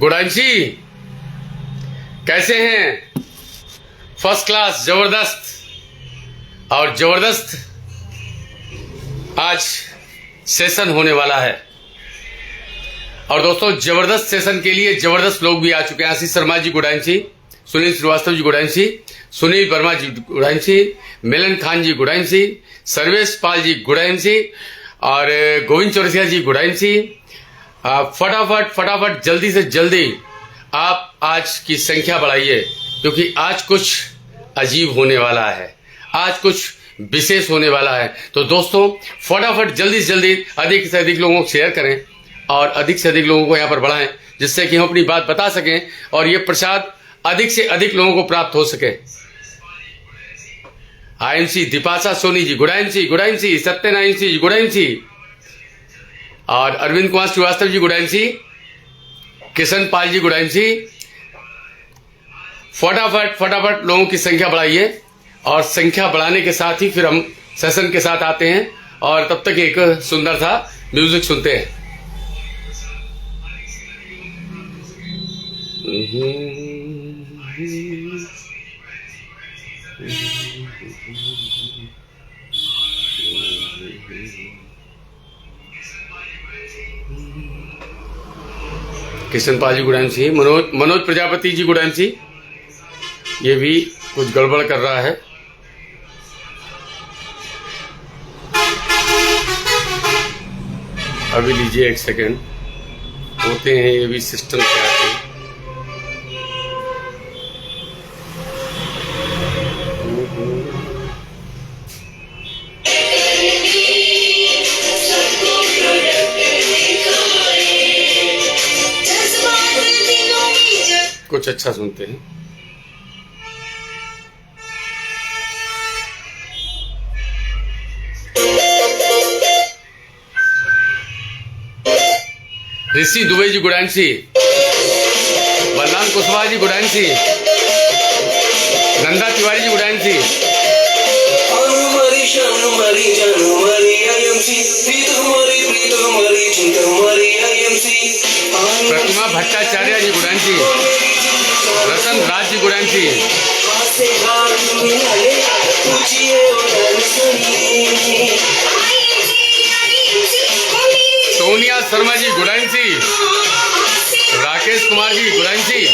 गुडांशी कैसे हैं? First class, जबरदस्त। और जबरदस्त आज सेशन होने वाला है। और दोस्तों, जबरदस्त सेशन के लिए जबरदस्त लोग भी आ चुके हैं। आशीष शर्मा जी गुडांशी, सुनील श्रीवास्तव जी गुडांशी, सुनील वर्मा जी गुडांशी, मिलन खान जी गुडांशी, सर्वेश पाल जी गुडांशी और गोविंद चौरसिया जी गुडांशी। फटाफट जल्दी से जल्दी आप आज की संख्या बढ़ाइए, क्योंकि आज कुछ अजीब होने वाला है, आज कुछ विशेष होने वाला है। तो दोस्तों, फटाफट जल्दी से जल्दी अधिक से अधिक लोगों को शेयर करें और अधिक से अधिक लोगों को यहाँ पर बढ़ाएं, जिससे कि हम अपनी बात बता सकें और ये प्रसाद अधिक से अधिक लोगों को प्राप्त हो सके। आईएमसी दीपाशा सोनी जी गुडांशी, सत्यनारायण सिंह जी गुडांशी और अरविंद कुमार श्रीवास्तव जी गुडांशी, किशन पाल जी गुडांशी। फटाफट लोगों की संख्या बढ़ाइए और संख्या बढ़ाने के साथ ही फिर हम सेशन के साथ आते हैं और तब तक एक सुंदर सा म्यूजिक सुनते हैं। किशन पाल जी गुडांशी, मनोज प्रजापति जी गुडांशी, ये भी कुछ गड़बड़ कर रहा है। अभी लीजिए एक सेकेंड, होते हैं ये भी सिस्टम से आते हैं। कुछ अच्छा सुनते हैं। ऋषि दुबे जी गुडांशी, बलराम कुशवाहा जी गुडांशी, नंदा तिवारी जी गुडांशी, प्रतिमा भट्टाचार्य जी गुडांशी, रतन राज जी गुडांशी, सोनिया शर्मा जी गुडांशी, राकेश कुमार जी गुडांशी,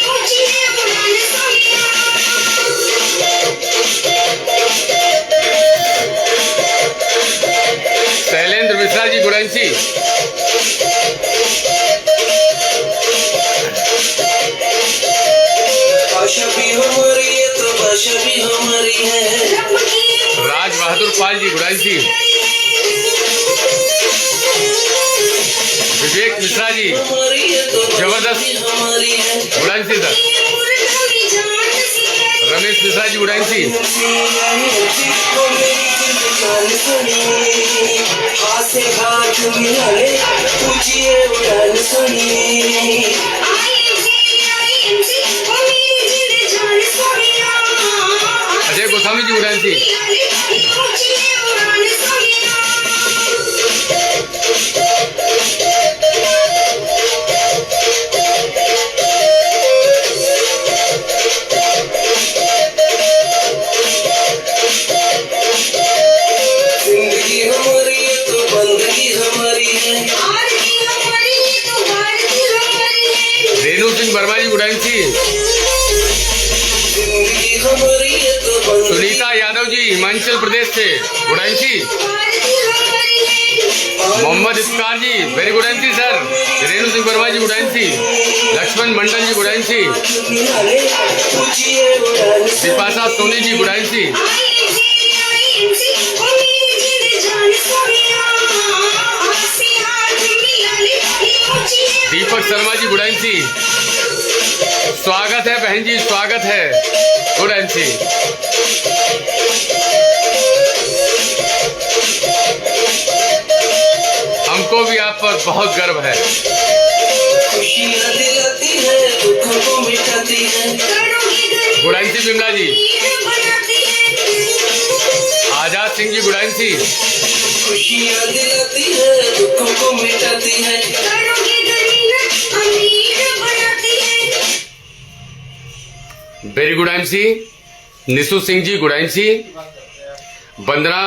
शैलेंद्र मिश्रा जी गुडांशी, राज बहादुर पाल जी गुडांशी, विवेक मिश्रा जी जबरदस्त गुडांशी सर, रमेश मिश्रा जी गुडांशी, अजय गोस्वामी जी गुडांशी, रेणु सिंह वर्मा जी गुडांशी, सुनीता यादव जी हिमाचल प्रदेश से गुडांशी, मोहम्मद इफ्तार जी वेरी गुडांशी सर, रेणु सिंह वर्मा जी गुडांशी, लक्ष्मण मंडल जी गुडांशी, दीपाशा सोनी जी गुडांशी, दीपक शर्मा जी गुडांशी, स्वागत है बहन जी, स्वागत है गुडांशी। हमको भी आप पर बहुत गर्व है। खुशियाँ दिलाती है, दुखों को मिटाती है। गुडांशी बिमला जी, आजाद सिंह जी गुडांशी। खुशियाँ दिलाती है, दुखों को मिटाती है। Very good MC Nishu Singh ji गुडांशी, वंदना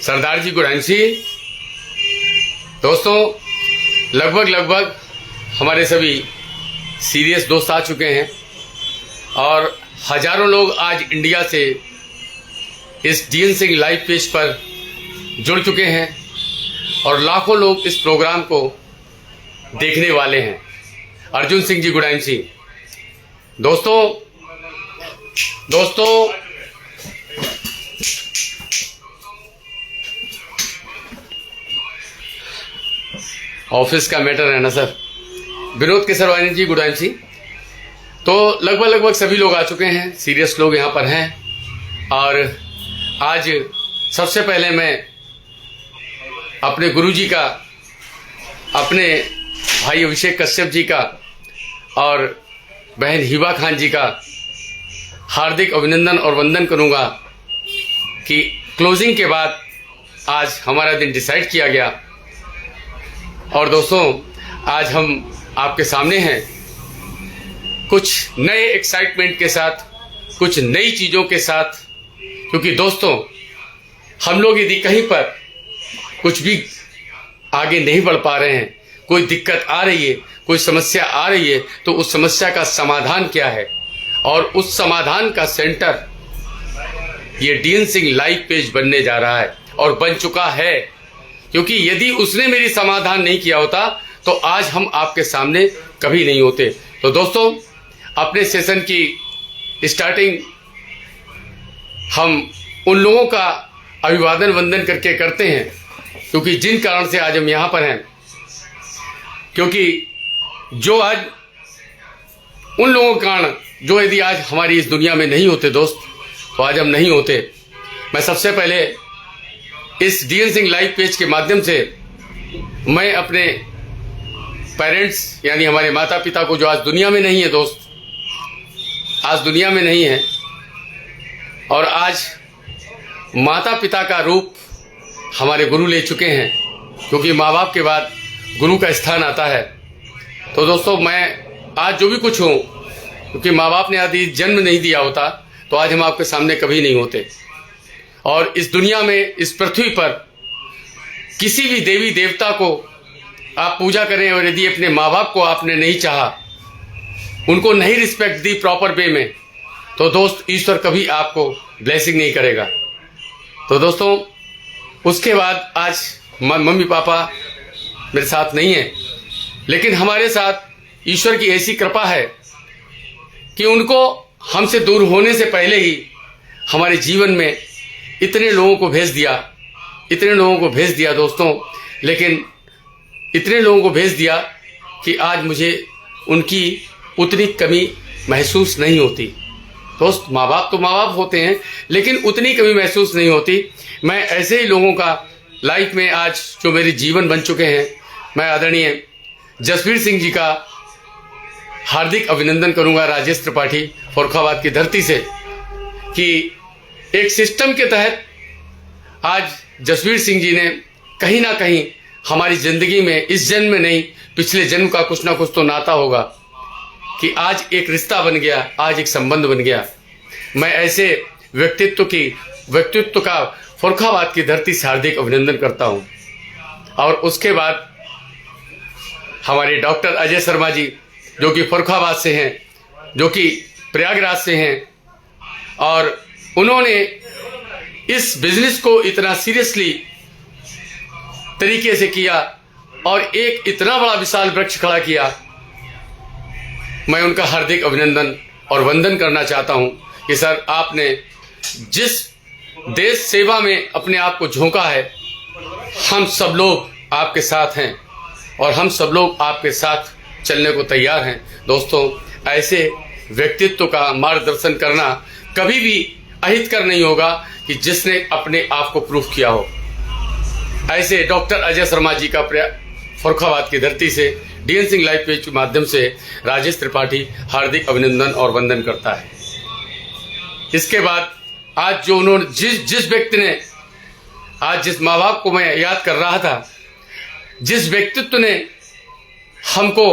सरदार जी गुडांशी। दोस्तों, लगभग हमारे सभी सीरियस दोस्त आ चुके हैं और हजारों लोग आज इंडिया से इस DN सिंह लाइव पेज पर जुड़ चुके हैं और लाखों लोग इस प्रोग्राम को देखने वाले हैं। अर्जुन सिंह जी गुडांशी। दोस्तों ऑफिस का मैटर है ना सर। विनोद केसरवानी जी गुडांशी। तो लगभग सभी लोग आ चुके हैं, सीरियस लोग यहाँ पर हैं। और आज सबसे पहले मैं अपने गुरुजी का, अपने भाई अभिषेक कश्यप जी का और बहन हिबा खान जी का हार्दिक अभिनंदन और वंदन करूंगा कि क्लोजिंग के बाद आज हमारा दिन डिसाइड किया गया। और दोस्तों, आज हम आपके सामने हैं कुछ नए एक्साइटमेंट के साथ, कुछ नई चीज़ों के साथ। क्योंकि दोस्तों, हम लोग यदि कहीं पर कुछ भी आगे नहीं बढ़ पा रहे हैं, कोई दिक्कत आ रही है, कोई समस्या आ रही है, तो उस समस्या का समाधान क्या है और उस समाधान का सेंटर ये DN सिंह लाइव पेज बनने जा रहा है और बन चुका है। क्योंकि यदि उसने मेरी समाधान नहीं किया होता तो आज हम आपके सामने कभी नहीं होते। तो दोस्तों, अपने सेशन की स्टार्टिंग हम उन लोगों का अभिवादन वंदन करके करते हैं, क्योंकि जिन कारण से आज हम यहाँ पर हैं। क्योंकि जो आज उन लोगों के कारण जो यदि आज हमारी इस दुनिया में नहीं होते दोस्त, तो आज हम नहीं होते। मैं सबसे पहले इस DN सिंह लाइव पेज के माध्यम से मैं अपने पेरेंट्स यानी हमारे माता पिता को, जो आज दुनिया में नहीं है दोस्त, आज दुनिया में नहीं है, और आज माता पिता का रूप हमारे गुरु ले चुके हैं। क्योंकि माँ बाप के बाद गुरु का स्थान आता है। तो दोस्तों, मैं आज जो भी कुछ हूँ, क्योंकि माँ बाप ने यदि जन्म नहीं दिया होता तो आज हम आपके सामने कभी नहीं होते। और इस दुनिया में, इस पृथ्वी पर किसी भी देवी देवता को आप पूजा करें और यदि अपने माँ बाप को आपने नहीं चाहा, उनको नहीं रिस्पेक्ट दी प्रॉपर वे में, तो दोस्त ईश्वर कभी आपको ब्लेसिंग नहीं करेगा। तो दोस्तों, उसके बाद आज मम्मी पापा मेरे साथ नहीं है, लेकिन हमारे साथ ईश्वर की ऐसी कृपा है कि उनको हमसे दूर होने से पहले ही हमारे जीवन में इतने लोगों को भेज दिया दोस्तों। लेकिन इतने लोगों को भेज दिया कि आज मुझे उनकी उतनी कमी महसूस नहीं होती। दोस्त, माँ बाप तो माँ बाप होते हैं, लेकिन उतनी कमी महसूस नहीं होती। मैं ऐसे ही लोगों का लाइफ में आज जो मेरे जीवन बन चुके हैं, मैं आदरणीय जसवीर सिंह जी का हार्दिक अभिनंदन करूंगा, राजेश त्रिपाठी फर्रुखाबाद की धरती से, कि एक सिस्टम के तहत आज जसवीर सिंह जी ने कहीं ना कहीं हमारी जिंदगी में, इस जन्म में नहीं, पिछले जन्म का कुछ ना कुछ तो नाता होगा कि आज एक रिश्ता बन गया, आज एक संबंध बन गया। मैं ऐसे व्यक्तित्व का फर्रुखाबाद की धरती से हार्दिक अभिनंदन करता हूं। और उसके बाद हमारे डॉक्टर अजय शर्मा जी, जो कि फर्रुखाबाद से हैं, जो कि प्रयागराज से हैं, और उन्होंने इस बिजनेस को इतना सीरियसली तरीके से किया और एक इतना बड़ा विशाल वृक्ष खड़ा किया। मैं उनका हार्दिक अभिनंदन और वंदन करना चाहता हूं कि सर, आपने जिस देश सेवा में अपने आप को झोंका है, हम सब लोग आपके साथ हैं और हम सब लोग आपके साथ चलने को तैयार हैं। दोस्तों, ऐसे व्यक्तित्व का मार्गदर्शन करना कभी भी अहितकर नहीं होगा कि जिसने अपने आप को प्रूफ किया हो। ऐसे डॉक्टर अजय शर्मा जी का फर्रुखाबाद की धरती से डीएन सिंह लाइव पेज के माध्यम से राजेश त्रिपाठी हार्दिक अभिनंदन और वंदन करता है। इसके बाद आज जो उन्होंने जिस व्यक्ति ने आज जिस माँ बाप को मैं याद कर रहा था, जिस व्यक्तित्व ने हमको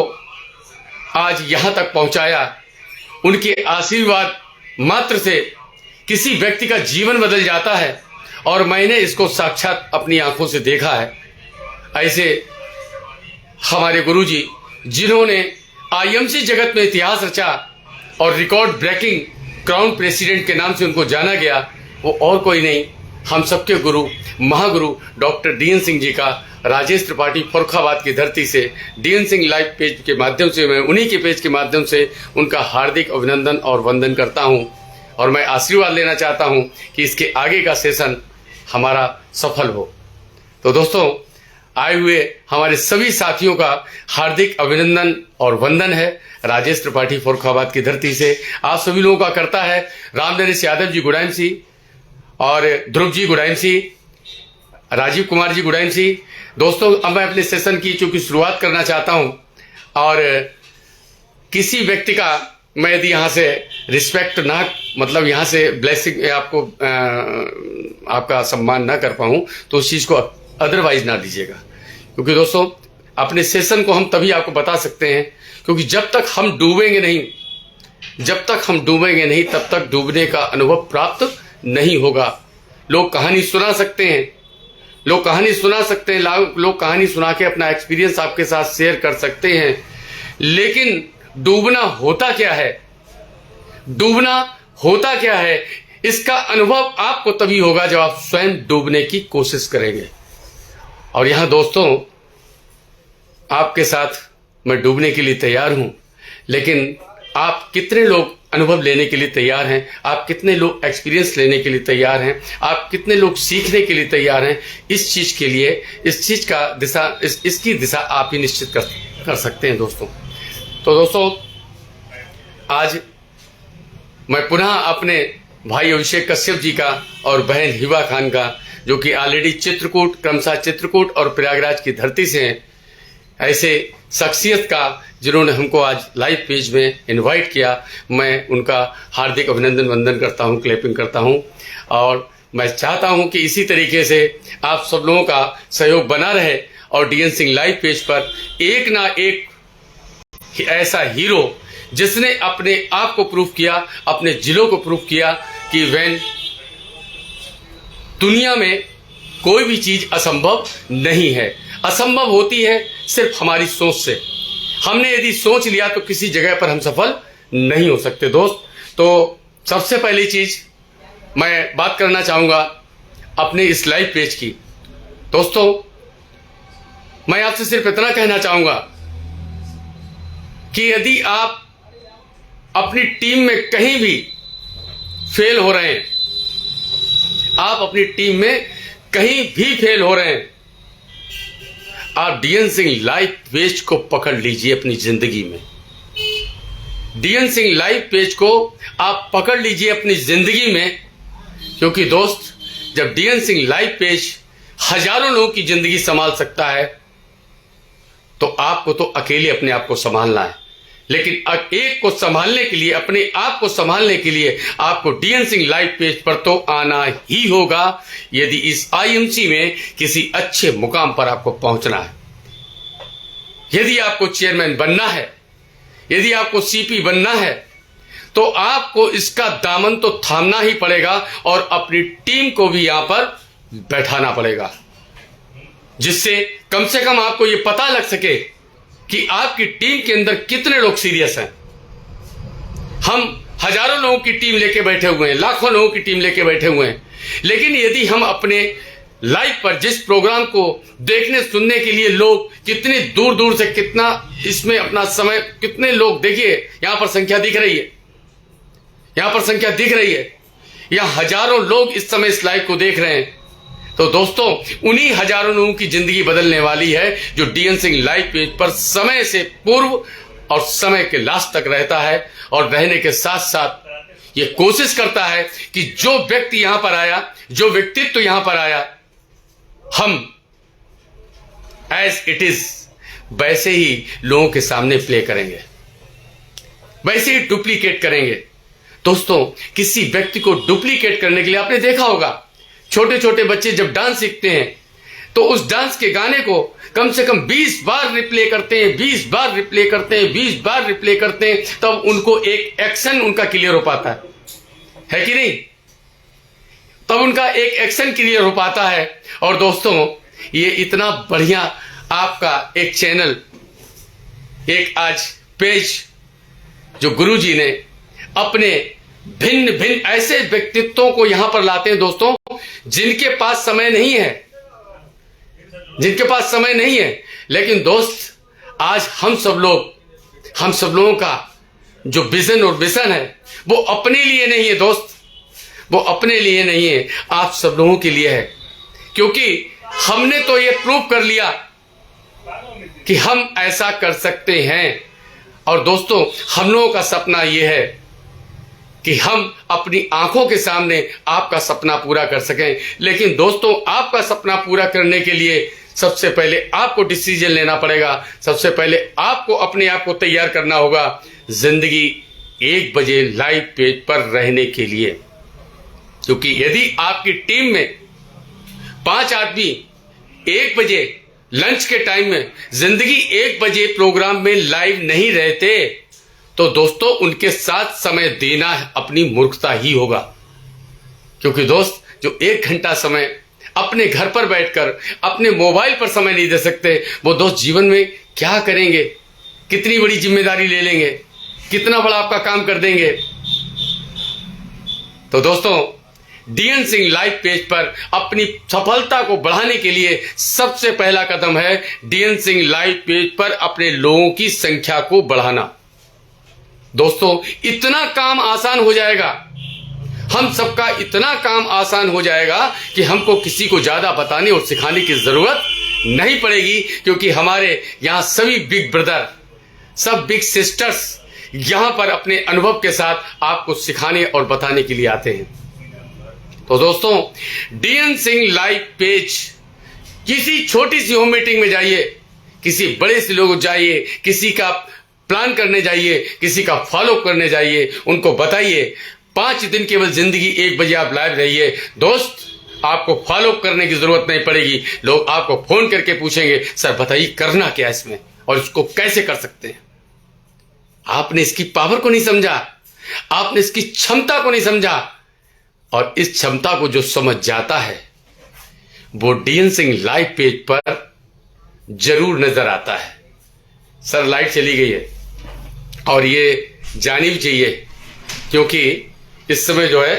आज यहां तक पहुंचाया, उनके आशीर्वाद मात्र से किसी व्यक्ति का जीवन बदल जाता है और मैंने इसको साक्षात अपनी आंखों से देखा है। ऐसे हमारे गुरुजी जिन्होंने आईएमसी जगत में इतिहास रचा और रिकॉर्ड ब्रेकिंग क्राउन प्रेसिडेंट के नाम से उनको जाना गया, वो और कोई नहीं, हम सबके गुरु महागुरु डॉक्टर डीएन सिंह जी का राजेश त्रिपाठी फर्रुखाबाद की धरती से डीएन सिंह लाइव पेज के माध्यम से, मैं उन्हीं के पेज के माध्यम से उनका हार्दिक अभिनंदन और वंदन करता हूं और मैं आशीर्वाद लेना चाहता हूं कि इसके आगे का सेशन हमारा सफल हो। तो दोस्तों, आए हुए हमारे सभी साथियों का हार्दिक अभिनंदन और वंदन है राजेश त्रिपाठी फर्रुखाबाद की धरती से। आप सभी लोगों का करता है रामनरेश यादव जी गुड़ाइमसी और ध्रुव जी गुड़ाइमसी, राजीव कुमार जी गुड़ाइमसी। दोस्तों, अब मैं अपने सेशन की चूंकि शुरुआत करना चाहता हूं और किसी व्यक्ति का मैं यदि यहाँ से रिस्पेक्ट ना, मतलब यहाँ से ब्लेसिंग आपको आपका सम्मान ना कर पाऊं तो उस चीज को अदरवाइज ना दीजिएगा, क्योंकि दोस्तों अपने सेशन को हम तभी आपको बता सकते हैं क्योंकि जब तक हम डूबेंगे नहीं तब तक डूबने का अनुभव प्राप्त नहीं होगा। लोग कहानी सुना सकते हैं, लोग कहानी सुना के अपना एक्सपीरियंस आपके साथ शेयर कर सकते हैं, लेकिन डूबना होता क्या है इसका अनुभव आपको तभी होगा जब आप स्वयं डूबने की कोशिश करेंगे। और यहां दोस्तों, आपके साथ मैं डूबने के लिए तैयार हूं, लेकिन आप कितने लोग अनुभव लेने के लिए तैयार हैं, आप कितने लोग एक्सपीरियंस लेने के लिए तैयार हैं, आप कितने लोग सीखने के लिए तैयार हैं, इस चीज के लिए इसकी दिशा आप ही निश्चित कर सकते हैं दोस्तों। तो दोस्तों, आज मैं पुनः अपने भाई अभिषेक कश्यप जी का और बहन हिबा खान का, जो कि ऑलरेडी क्रमशः चित्रकूट और प्रयागराज की धरती से हैं, ऐसे शख्सियत का जिन्होंने हमको आज लाइव पेज में इनवाइट किया, मैं उनका हार्दिक अभिनंदन वंदन करता हूं, क्लैपिंग करता हूं। और मैं चाहता हूं कि इसी तरीके से आप सब लोगों का सहयोग बना रहे और डीएन सिंह लाइव पेज पर एक ना एक ऐसा हीरो जिसने अपने आप को प्रूफ किया, अपने जिलों को प्रूफ किया कि दुनिया में कोई भी चीज असंभव नहीं है, असंभव होती है सिर्फ हमारी सोच से। हमने यदि सोच लिया तो किसी जगह पर हम सफल नहीं हो सकते दोस्त। तो सबसे पहली चीज मैं बात करना चाहूंगा अपने इस लाइव पेज की। दोस्तों, मैं आपसे सिर्फ इतना कहना चाहूंगा कि यदि आप अपनी टीम में कहीं भी फेल हो रहे हैं, आप डीएन सिंह लाइव पेज को पकड़ लीजिए अपनी जिंदगी में। डीएन सिंह लाइव पेज को आप पकड़ लीजिए अपनी जिंदगी में, क्योंकि दोस्त, जब डीएन सिंह लाइव पेज हजारों लोगों की जिंदगी संभाल सकता है तो आपको तो अकेले अपने आप को संभालना है, लेकिन एक को संभालने के लिए, अपने आप को संभालने के लिए आपको डीएन सिंह लाइव पेज पर तो आना ही होगा यदि इस आईएमसी में किसी अच्छे मुकाम पर आपको पहुंचना है। यदि आपको चेयरमैन बनना है, यदि आपको सीपी बनना है, तो आपको इसका दामन तो थामना ही पड़ेगा और अपनी टीम को भी यहां पर बैठाना पड़ेगा, जिससे कम से कम आपको यह पता लग सके कि आपकी टीम के अंदर कितने लोग सीरियस हैं। हम हजारों लोगों की टीम लेके बैठे हुए हैं, लाखों लोगों की टीम लेके बैठे हुए हैं, लेकिन यदि हम अपने लाइव पर जिस प्रोग्राम को देखने सुनने के लिए लोग कितने दूर दूर से, कितना इसमें अपना समय, कितने लोग, देखिए यहां पर संख्या दिख रही है, यहां हजारों लोग इस समय इस लाइव को देख रहे हैं। तो दोस्तों, उन्हीं हजारों लोगों की जिंदगी बदलने वाली है जो डीएन सिंह लाइव पेज पर समय से पूर्व और समय के लास्ट तक रहता है, और रहने के साथ साथ ये कोशिश करता है कि जो व्यक्ति यहां पर आया, जो व्यक्तित्व यहां पर आया, हम एज इट इज वैसे ही लोगों के सामने प्ले करेंगे, वैसे ही डुप्लीकेट करेंगे। दोस्तों, किसी व्यक्ति को डुप्लीकेट करने के लिए आपने देखा होगा, छोटे छोटे बच्चे जब डांस सीखते हैं तो उस डांस के गाने को कम से कम 20 बार रिप्ले करते हैं, 20 बार रिप्ले करते हैं, 20 बार रिप्ले करते हैं, तब उनको एक एक्शन उनका क्लियर हो पाता है कि नहीं? तब उनका एक एक्शन क्लियर हो पाता है। और दोस्तों, ये इतना बढ़िया आपका एक चैनल, एक आज पेज जो गुरुजी ने अपने भिन्न भिन्न ऐसे व्यक्तित्वों को यहां पर लाते हैं दोस्तों, जिनके पास समय नहीं है, जिनके पास समय नहीं है। लेकिन दोस्त, आज हम सब लोगों का जो विजन और मिशन है वो अपने लिए नहीं है दोस्त, वो अपने लिए नहीं है, आप सब लोगों के लिए है। क्योंकि हमने तो ये प्रूव कर लिया कि हम ऐसा कर सकते हैं। और दोस्तों, हम लोगों का सपना ये है कि हम अपनी आंखों के सामने आपका सपना पूरा कर सकें। लेकिन दोस्तों, आपका सपना पूरा करने के लिए सबसे पहले आपको डिसीजन लेना पड़ेगा, सबसे पहले आपको अपने आप को तैयार करना होगा जिंदगी 1 बजे लाइव पेज पर रहने के लिए। क्योंकि यदि आपकी टीम में 5 आदमी 1 बजे लंच के टाइम में जिंदगी 1 बजे प्रोग्राम में लाइव नहीं रहते, तो दोस्तों उनके साथ समय देना अपनी मूर्खता ही होगा। क्योंकि दोस्त, जो 1 घंटा समय अपने घर पर बैठकर अपने मोबाइल पर समय नहीं दे सकते, वो दोस्त जीवन में क्या करेंगे? कितनी बड़ी जिम्मेदारी ले लेंगे? कितना बड़ा आपका काम कर देंगे? तो दोस्तों, डीएन सिंह लाइव पेज पर अपनी सफलता को बढ़ाने के लिए सबसे पहला कदम है डीएन सिंह लाइव पेज पर अपने लोगों की संख्या को बढ़ाना। दोस्तों, इतना काम आसान हो जाएगा, हम सबका इतना काम आसान हो जाएगा कि हमको किसी को ज्यादा बताने और सिखाने की जरूरत नहीं पड़ेगी। क्योंकि हमारे यहां सभी बिग ब्रदर, सब बिग सिस्टर्स यहां पर अपने अनुभव के साथ आपको सिखाने और बताने के लिए आते हैं। तो दोस्तों, डीएन सिंह लाइव पेज, किसी छोटी सी होम मीटिंग में जाइए, किसी बड़े से लोग जाइए, किसी का प्लान करने जाइए, किसी का फॉलो करने जाइए, उनको बताइए 5 दिन केवल जिंदगी 1 बजे आप लाइव रहिए। दोस्त, आपको फॉलो करने की जरूरत नहीं पड़ेगी। लोग आपको फोन करके पूछेंगे, सर बताइए करना क्या इसमें और इसको कैसे कर सकते हैं। आपने इसकी पावर को नहीं समझा, आपने इसकी क्षमता को नहीं समझा। और इस क्षमता को जो समझ जाता है वो डीएन सिंह लाइव पेज पर जरूर नजर आता है। सर लाइट चली गई है और ये जानी भी चाहिए, क्योंकि इस समय जो है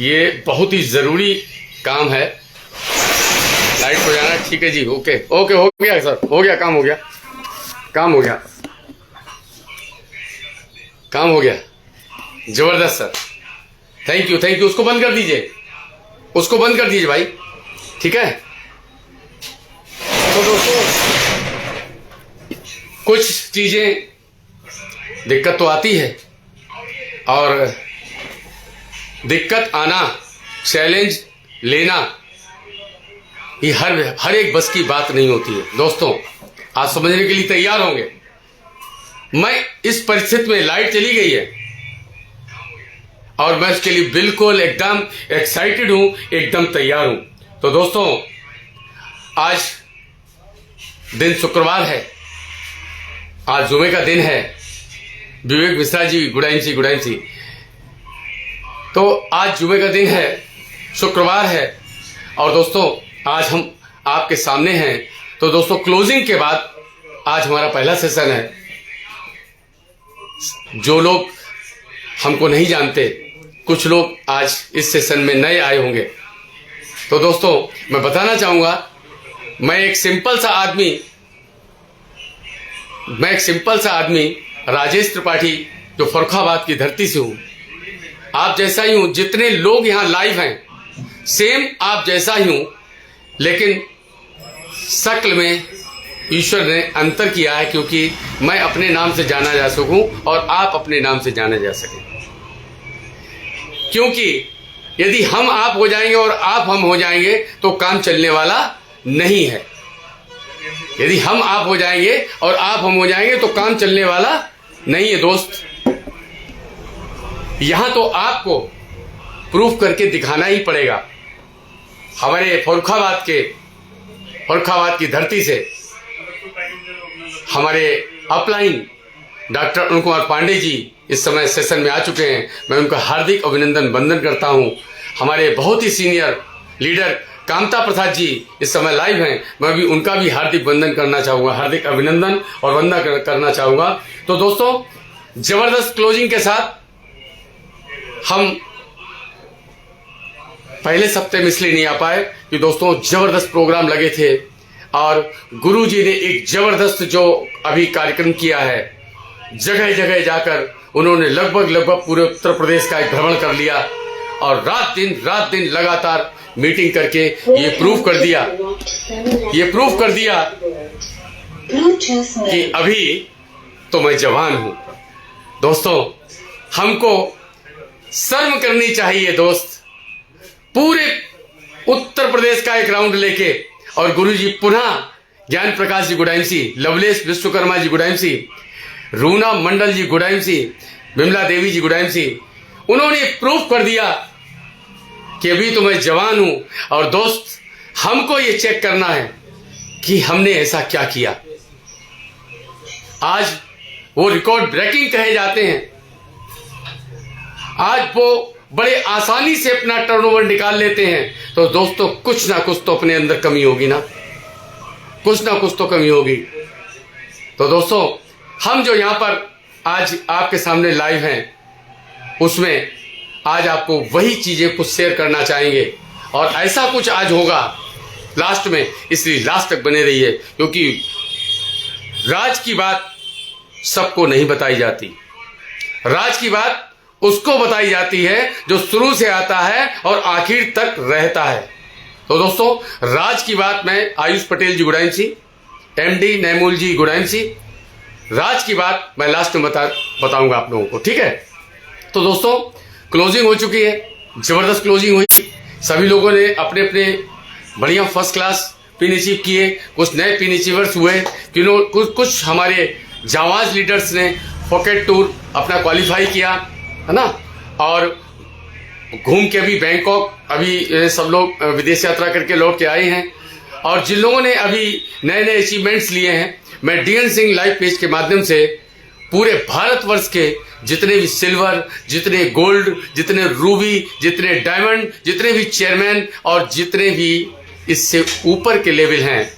ये बहुत ही जरूरी काम है। लाइट हो जाना, ठीक है जी, ओके ओके, हो गया सर, हो गया, काम हो गया, काम हो गया, काम हो गया, जबरदस्त sir, thank you thank you. उसको बंद कर दीजिए, उसको बंद कर दीजिए भाई, ठीक है। तो दोस्तों, कुछ चीजें दिक्कत तो आती है, और दिक्कत आना, चैलेंज लेना, ये हर एक बस की बात नहीं होती है। दोस्तों, आप समझने के लिए तैयार होंगे। मैं इस परिस्थिति में, लाइट चली गई है और मैं इसके लिए बिल्कुल एकदम एक्साइटेड हूं, एकदम तैयार हूं। तो दोस्तों, आज दिन शुक्रवार है, आज जुमे का दिन है। विवेक मिश्रा जी, गुडाइन सी। तो आज जुमे का दिन है, शुक्रवार है, और दोस्तों आज हम आपके सामने हैं। तो दोस्तों, क्लोजिंग के बाद आज हमारा पहला सेशन है। जो लोग हमको नहीं जानते, कुछ लोग आज इस सेशन में नए आए होंगे। तो दोस्तों, मैं बताना चाहूंगा, मैं एक सिंपल सा आदमी राजेश त्रिपाठी, जो फर्रुखाबाद की धरती से हूं। आप जैसा ही हूं, जितने लोग यहां लाइव हैं सेम आप जैसा ही हूं, लेकिन शक्ल में ईश्वर ने अंतर किया है, क्योंकि मैं अपने नाम से जाना जा सकूं और आप अपने नाम से जाने जा सकें। क्योंकि यदि हम आप हो जाएंगे और आप हम हो जाएंगे तो काम चलने वाला नहीं है। यदि हम आप हो जाएंगे और आप हम हो जाएंगे तो काम चलने वाला नहीं है दोस्त। यहां तो आपको प्रूफ करके दिखाना ही पड़ेगा। हमारे फर्रुखाबाद की धरती से हमारे अपलाइन डॉक्टर अरुण कुमार पांडे जी इस समय सेशन में आ चुके हैं। मैं उनका हार्दिक अभिनंदन वंदन करता हूं। हमारे बहुत ही सीनियर लीडर कामता प्रसाद जी इस समय लाइव हैं। मैं भी उनका भी हार्दिक वंदन करना चाहूँगा, हार्दिक अभिनंदन और वंदन करना चाहूँगा। तो दोस्तों, जबरदस्त क्लोजिंग के साथ हम पहले सप्ताह में इसलिए नहीं आ पाए कि दोस्तों जबरदस्त प्रोग्राम लगे थे और गुरुजी ने एक जबरदस्त जो अभी कार्यक्रम किया है, जगह जगह जाकर उन्होंने लगभग पूरे उत्तर प्रदेश का एक भ्रमण कर लिया और रात दिन लगातार मीटिंग करके ये प्रूफ कर दिया कि अभी तो मैं जवान हूं। दोस्तों, हमको शर्म करनी चाहिए दोस्त। पूरे उत्तर प्रदेश का एक राउंड लेके और गुरुजी पुनः ज्ञान प्रकाश जी गुडाइमसी, लवलेश विश्वकर्मा जी गुडाइमसी, रूना मंडल जी गुडाइमसी, विमला देवी जी गुडाइमसी, उन्होंने प्रूफ कर दिया कि अभी तो मैं जवान हूं। और दोस्त, हमको ये चेक करना है कि हमने ऐसा क्या किया। आज वो रिकॉर्ड ब्रेकिंग कहे जाते हैं। आज वो बड़े आसानी से अपना टर्नओवर निकाल लेते हैं। तो दोस्तों, कुछ ना कुछ तो अपने अंदर कमी होगी ना, कुछ ना कुछ तो कमी होगी। तो दोस्तों, हम जो यहां पर आज आपके सामने लाइव हैं, उसमें आज आपको वही चीजें कुछ शेयर करना चाहेंगे और ऐसा कुछ आज होगा लास्ट में, इसलिए लास्ट तक बने रहिए, क्योंकि राज की बात सबको नहीं बताई जाती। राज की बात उसको बताई जाती है जो शुरू से आता है और आखिर तक रहता है। तो दोस्तों, राज की बात मैं आयुष पटेल जी गुडाइमसी, एमडी नैमूल जी गुडाइमसी, राज की बात मैं लास्ट में बताऊंगा आप लोगों को, ठीक है। तो दोस्तों, क्लोजिंग हो चुकी है, जबरदस्त क्लोजिंग हुई। सभी लोगों ने अपने अपने बढ़िया फर्स्ट क्लास पिन अचीव किए। कुछ नए पिन अचीवर्स हुए, कुछ हमारे जावाज लीडर्स ने पॉकेट टूर अपना क्वालिफाई किया, है ना। और घूम के अभी बैंकॉक, अभी सब लोग विदेश यात्रा करके लौट के आए हैं। और जिन लोगों ने अभी नए नए अचीवमेंट्स लिए हैं, मैं डीएन सिंह लाइव पेज के माध्यम से पूरे भारतवर्ष के जितने भी सिल्वर, जितने गोल्ड, जितने रूबी, जितने डायमंड, जितने भी चेयरमैन और जितने भी इससे ऊपर के लेवल हैं,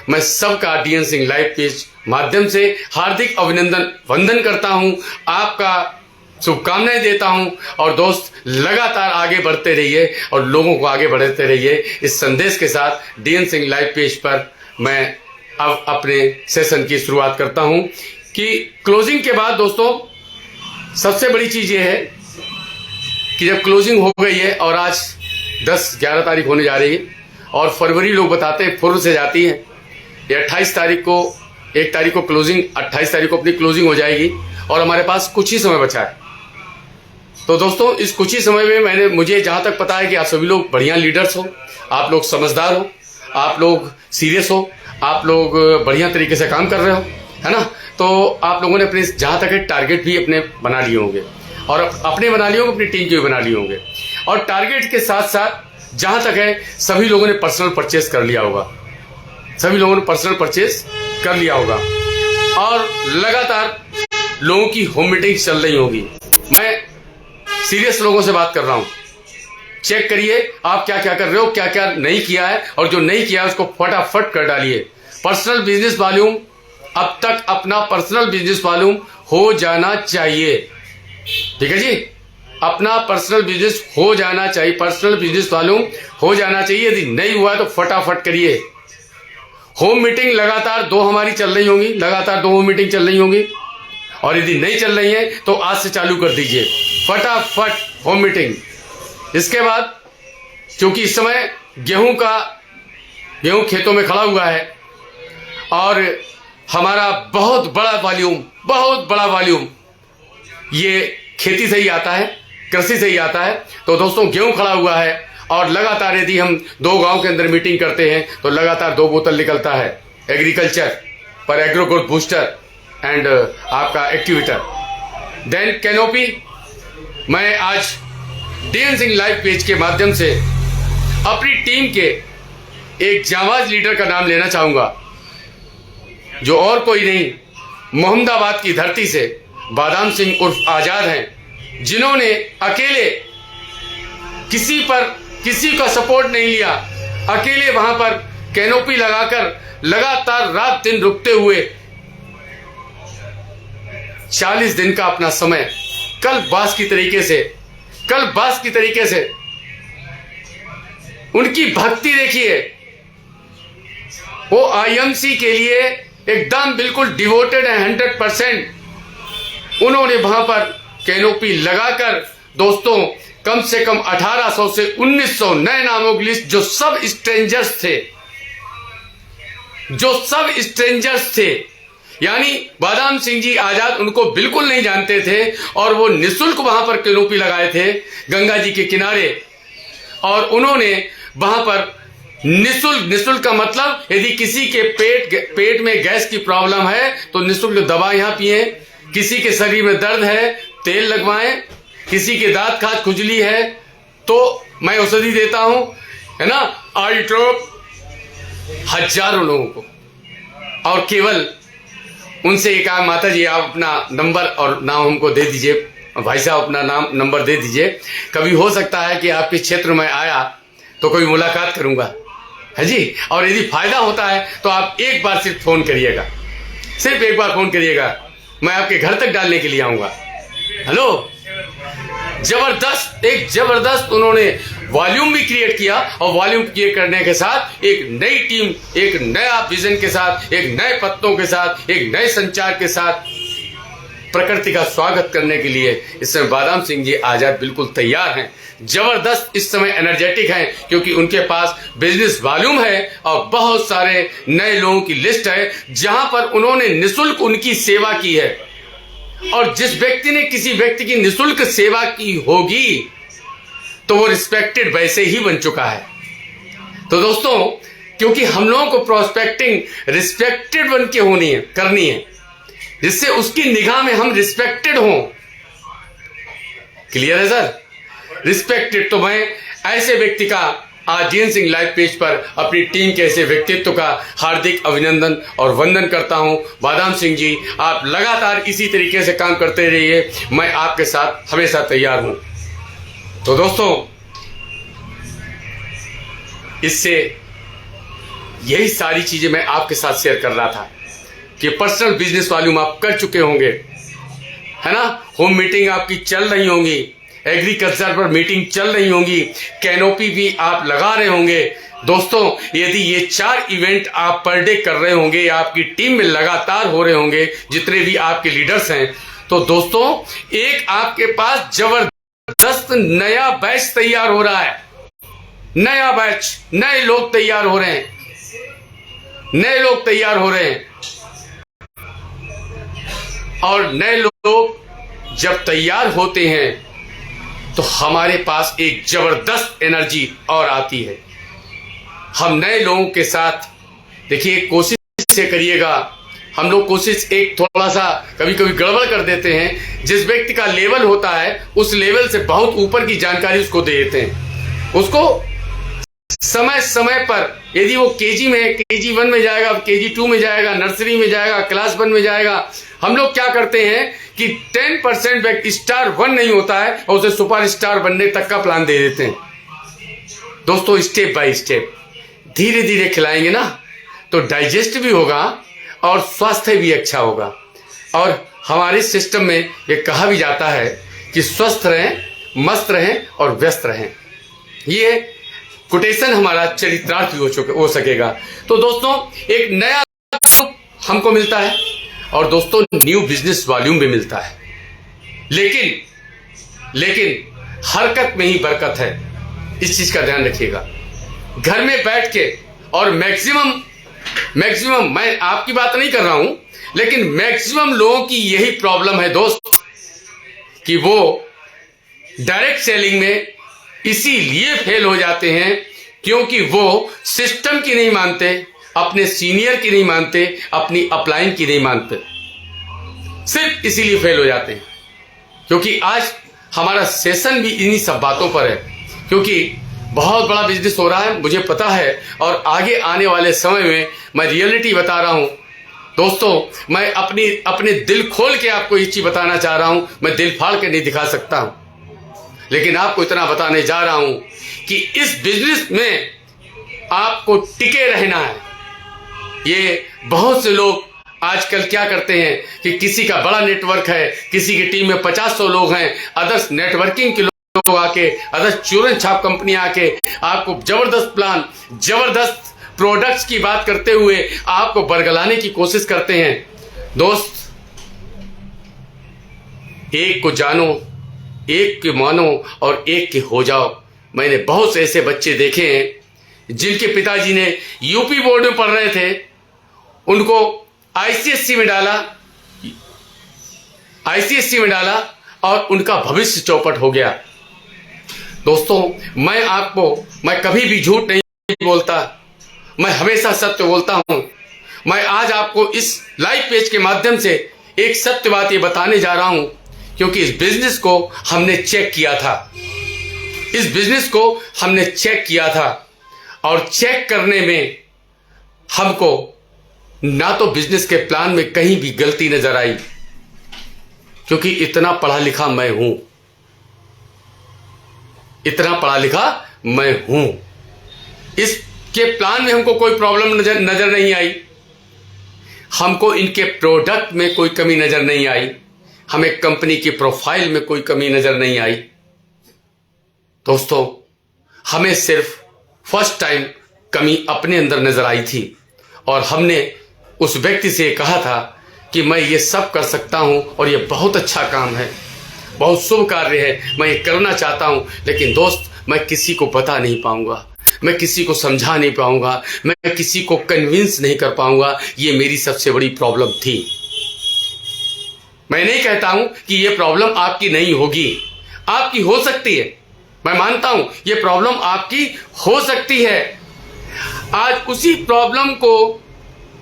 मैं सबका डीएन सिंह लाइव पेज माध्यम से हार्दिक अभिनंदन वंदन करता हूं, आपका शुभकामनाएं देता हूं। और दोस्त, लगातार आगे बढ़ते रहिए और लोगों को आगे बढ़ाते रहिए। इस संदेश के साथ डीएन सिंह लाइव पेज पर मैं अब अपने सेशन की शुरुआत करता हूं कि क्लोजिंग के बाद दोस्तों, सबसे बड़ी चीज ये है कि जब क्लोजिंग हो गई है और आज 10-11 तारीख होने जा रही है और फरवरी लोग बताते हैं फुर्र से जाती है। ये 28 तारीख को, 1 तारीख को क्लोजिंग, 28 तारीख को अपनी क्लोजिंग हो जाएगी और हमारे पास कुछ ही समय बचा है। तो दोस्तों, इस कुछ ही समय में मुझे जहां तक पता है कि आप सभी लोग बढ़िया लीडर्स हो, आप लोग समझदार हो, आप लोग सीरियस हो, आप लोग बढ़िया तरीके से काम कर रहे हो, है ना। तो आप लोगों ने अपने जहां तक है टारगेट भी अपने बना लिए होंगे और अपने बना लिए होंगे, अपनी टीम के भी बना लिए होंगे। और टारगेट के साथ साथ जहां तक है सभी लोगों ने पर्सनल परचेस कर लिया होगा, सभी लोगों ने पर्सनल परचेस कर लिया होगा और लगातार लोगों की होम मीटिंग चल रही होगी। मैं सीरियस लोगों से बात कर रहा हूं, चेक करिए आप क्या क्या कर रहे हो, क्या क्या नहीं किया है, और जो नहीं किया है उसको फटाफट कर डालिए। पर्सनल बिजनेस वॉल्यूम, अब तक अपना पर्सनल बिजनेस वॉल्यूम हो जाना चाहिए, ठीक है जी। अपना पर्सनल बिजनेस हो जाना चाहिए, पर्सनल बिजनेस वॉल्यूम हो जाना चाहिए। यदि नहीं हुआ है तो फटाफट करिए। होम मीटिंग लगातार 2 हमारी चल रही होंगी, लगातार 2 होम मीटिंग चल रही होंगी, और यदि नहीं चल रही है तो आज से चालू कर दीजिए फटाफट होम मीटिंग। इसके बाद क्योंकि इस समय गेहूं खेतों में खड़ा हुआ है और हमारा बहुत बड़ा वॉल्यूम ये खेती से ही आता है, कृषि से ही आता है। तो दोस्तों गेहूं खड़ा हुआ है और लगातार यदि हम 2 गांव के अंदर मीटिंग करते हैं तो लगातार 2 बोतल निकलता है एग्रीकल्चर पर एग्रो ग्रोथ बूस्टर एंड आपका एक्टिवेटर। देन कैनोपी, मैं आज डीएन सिंह लाइव पेज के माध्यम से अपनी टीम के एक जांबाज लीडर का नाम लेना चाहूंगा, जो और कोई नहीं मोहम्मदाबाद की धरती से बादाम सिंह उर्फ आजाद हैं, जिन्होंने अकेले किसी का सपोर्ट नहीं लिया, अकेले वहां पर कैनोपी लगाकर लगातार रात दिन रुकते हुए 40 दिन का अपना समय कल बास की तरीके से उनकी भक्ति देखिए। वो आईएमसी के लिए एकदम बिल्कुल डिवोटेड है, 100%। उन्होंने वहां पर कैनोपी लगाकर दोस्तों कम से कम 1800 से 1900 नए नामों की लिस्ट, जो सब स्ट्रेंजर्स थे, यानी बादाम सिंह जी आजाद उनको बिल्कुल नहीं जानते थे और वो निःशुल्क वहां पर कैनोपी लगाए थे गंगा जी के किनारे। और उन्होंने वहां पर निःशुल्क का मतलब, यदि किसी के पेट में गैस की प्रॉब्लम है तो निःशुल्क दवा यहां पिए, किसी के शरीर में दर्द है तेल लगवाएं, किसी के दांत खाज खुजली है तो मैं औषधि देता हूं, है ना, अल्ट्रोप, हजारों लोगों को। और केवल उनसे एक कहा, माता जी आप अपना नंबर और नाम हमको दे दीजिए, भाई साहब अपना नंबर दे दीजिए, कभी हो सकता है कि आपके क्षेत्र में आया तो कोई मुलाकात करूंगा, है जी। और यदि फायदा होता है तो आप एक बार सिर्फ फोन करिएगा, सिर्फ एक बार फोन करिएगा, मैं आपके घर तक डालने के लिए आऊंगा। हेलो, जबरदस्त उन्होंने वॉल्यूम भी क्रिएट किया और वॉल्यूम क्रिएट करने के साथ एक नई टीम, एक नया विजन के साथ, एक नए पत्तों के साथ, एक नए संचार के साथ प्रकृति का स्वागत करने के लिए इस समय बादाम सिंह जी आजाद बिल्कुल तैयार हैं। जबरदस्त इस समय एनर्जेटिक हैं, क्योंकि उनके पास बिजनेस वॉल्यूम है और बहुत सारे नए लोगों की लिस्ट है जहां पर उन्होंने निःशुल्क उनकी सेवा की है। और जिस व्यक्ति ने किसी व्यक्ति की निःशुल्क सेवा की होगी तो वो रिस्पेक्टेड वैसे ही बन चुका है। तो दोस्तों, क्योंकि हम लोगों को प्रोस्पेक्टिंग रिस्पेक्टेड बन के करनी है, जिससे उसकी निगाह में हम रिस्पेक्टेड हों। क्लियर है सर? रिस्पेक्टेड। तो मैं ऐसे व्यक्ति का आज डीएन सिंह लाइव पेज पर अपनी टीम के ऐसे व्यक्तित्व का हार्दिक अभिनंदन और वंदन करता हूं। बादाम सिंह जी, आप लगातार इसी तरीके से काम करते रहिए, मैं आपके साथ हमेशा तैयार हूं। तो दोस्तों, इससे यही सारी चीजें मैं आपके साथ शेयर कर रहा था कि पर्सनल बिजनेस वॉल्यूम आप कर चुके होंगे, है ना, होम मीटिंग आपकी चल रही होंगी, एग्रीकल्चर पर मीटिंग चल रही होंगी, कैनोपी भी आप लगा रहे होंगे। दोस्तों, यदि ये 4 इवेंट आप पर डे कर रहे होंगे या आपकी टीम में लगातार हो रहे होंगे, जितने भी आपके लीडर्स हैं, तो दोस्तों एक आपके पास जबरदस्त नया बैच तैयार हो रहा है। नया बैच, नए लोग तैयार हो रहे हैं, और नए लोग जब तैयार होते हैं तो हमारे पास एक जबरदस्त एनर्जी और आती है। हम नए लोगों के साथ देखिए, कोशिश से करिएगा। हम लोग कोशिश एक थोड़ा सा कभी कभी गड़बड़ कर देते हैं। जिस व्यक्ति का लेवल होता है उस लेवल से बहुत ऊपर की जानकारी उसको दे देते हैं। उसको समय समय पर, यदि वो केजी में है, केजी 1 में जाएगा, केजी 2 में जाएगा, नर्सरी में जाएगा, क्लास 1 में जाएगा, हम लोग क्या करते हैं कि 10% व्यक्ति स्टार 1 नहीं होता है और उसे सुपर स्टार बनने तक का प्लान दे देते हैं। दोस्तों, स्टेप बाय स्टेप धीरे धीरे खिलाएंगे ना तो डाइजेस्ट भी होगा और स्वास्थ्य भी अच्छा होगा। और हमारे सिस्टम में ये कहा भी जाता है कि स्वस्थ रहें, मस्त रहें और व्यस्त रहें। ये कोटेशन हमारा चरित्रार्थ भी हो सकेगा। तो दोस्तों, एक नया ग्रुप हमको मिलता है और दोस्तों न्यू बिजनेस वॉल्यूम भी मिलता है। लेकिन हरकत में ही बरकत है, इस चीज का ध्यान रखिएगा। घर में बैठ के और मैक्सिमम मैक्सिमम, मैं आपकी बात नहीं कर रहा हूं, लेकिन मैक्सिमम लोगों की यही प्रॉब्लम है दोस्त कि वो डायरेक्ट सेलिंग में इसीलिए फेल हो जाते हैं क्योंकि वो सिस्टम की नहीं मानते, अपने सीनियर की नहीं मानते, अपनी अपलाइन की नहीं मानते, सिर्फ इसीलिए फेल हो जाते हैं। क्योंकि आज हमारा सेशन भी इन्हीं सब बातों पर है, क्योंकि बहुत बड़ा बिजनेस हो रहा है, मुझे पता है, और आगे आने वाले समय में मैं रियलिटी बता रहा हूं दोस्तों। मैं अपने दिल खोल के आपको ये चीज बताना चाह रहा हूं, मैं दिल फाड़ के नहीं दिखा सकता हूं, लेकिन आपको इतना बताने जा रहा हूं कि इस बिजनेस में आपको टिके रहना है। ये बहुत से लोग आजकल क्या करते हैं कि किसी का बड़ा नेटवर्क है, किसी की टीम में 50-100 लोग हैं, अदर्स नेटवर्किंग के लोग आके, अदर्स चूरन छाप कंपनी आके आपको जबरदस्त प्लान, जबरदस्त प्रोडक्ट्स की बात करते हुए आपको बरगलाने की कोशिश करते हैं। दोस्त, एक को जानो, एक के मानो और एक के हो जाओ। मैंने बहुत से ऐसे बच्चे देखे हैं जिनके पिताजी ने यूपी बोर्ड में पढ़ रहे थे, उनको आईसीएससी में डाला और उनका भविष्य चौपट हो गया। दोस्तों, मैं कभी भी झूठ नहीं बोलता, मैं हमेशा सत्य बोलता हूं। मैं आज आपको इस लाइव पेज के माध्यम से एक सत्य बात ये बताने जा रहा हूं, क्योंकि इस बिजनेस को हमने चेक किया था, और चेक करने में हमको ना तो बिजनेस के प्लान में कहीं भी गलती नजर आई, क्योंकि इतना पढ़ा लिखा मैं हूं। इसके प्लान में हमको कोई प्रॉब्लम नजर नहीं आई, हमको इनके प्रोडक्ट में कोई कमी नजर नहीं आई, हमें कंपनी की प्रोफाइल में कोई कमी नजर नहीं आई। दोस्तों, हमें सिर्फ फर्स्ट टाइम कमी अपने अंदर नजर आई थी, और हमने उस व्यक्ति से कहा था कि मैं ये सब कर सकता हूं और ये बहुत अच्छा काम है, बहुत शुभ कार्य है, मैं ये करना चाहता हूं, लेकिन दोस्त मैं किसी को बता नहीं पाऊंगा, मैं किसी को समझा नहीं पाऊंगा, मैं किसी को कन्विंस नहीं कर पाऊंगा। ये मेरी सबसे बड़ी प्रॉब्लम थी। मैं नहीं कहता हूं कि ये प्रॉब्लम आपकी नहीं होगी, आपकी हो सकती है, मैं मानता हूं ये प्रॉब्लम आपकी हो सकती है। आज उसी प्रॉब्लम को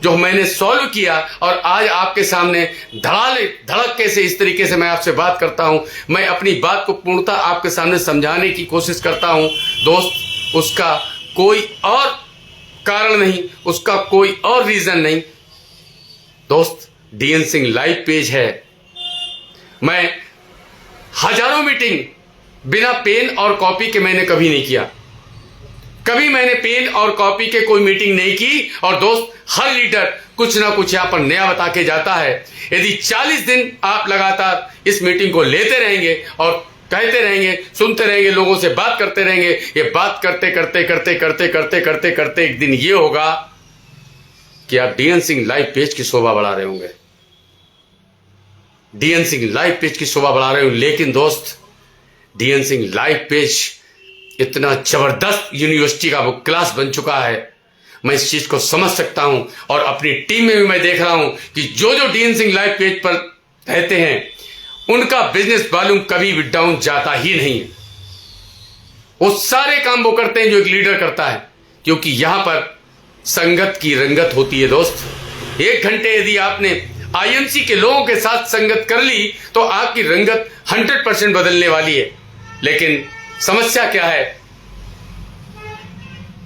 जो मैंने सॉल्व किया और आज आपके सामने धड़के से इस तरीके से मैं आपसे बात करता हूं, मैं अपनी बात को पूर्णतः आपके सामने समझाने की कोशिश करता हूं। दोस्त, उसका कोई और कारण नहीं, उसका कोई और रीजन नहीं। दोस्त, डीएन सिंह लाइव पेज है। मैं हजारों मीटिंग बिना पेन और कॉपी के मैंने कभी नहीं किया, कभी मैंने पेन और कॉपी के कोई मीटिंग नहीं की। और दोस्त, हर लीडर कुछ ना कुछ यहां पर नया बता के जाता है। यदि 40 दिन आप लगातार इस मीटिंग को लेते रहेंगे और कहते रहेंगे, सुनते रहेंगे, लोगों से बात करते रहेंगे, ये बात करते एक दिन ये होगा कि आप डीएन सिंह लाइव पेज की शोभा बढ़ा रहे होंगे, डीएन सिंह लाइव पेज की शोभा बढ़ा रहे होंगे। लेकिन दोस्त, डीएन सिंह लाइव पेज इतना जबरदस्त यूनिवर्सिटी का वो क्लास बन चुका है, मैं इस चीज को समझ सकता हूं, और अपनी टीम में भी मैं देख रहा हूं कि जो जो डीएन सिंह लाइव पेज पर रहते हैं उनका बिजनेस वॉल्यूम कभी भी डाउन जाता ही नहीं है। वो सारे काम वो करते हैं जो एक लीडर करता है, क्योंकि यहां पर संगत की रंगत होती है। दोस्त, 1 घंटे यदि आपने आईएमसी के लोगों के साथ संगत कर ली तो आपकी रंगत 100% बदलने वाली है। लेकिन समस्या क्या है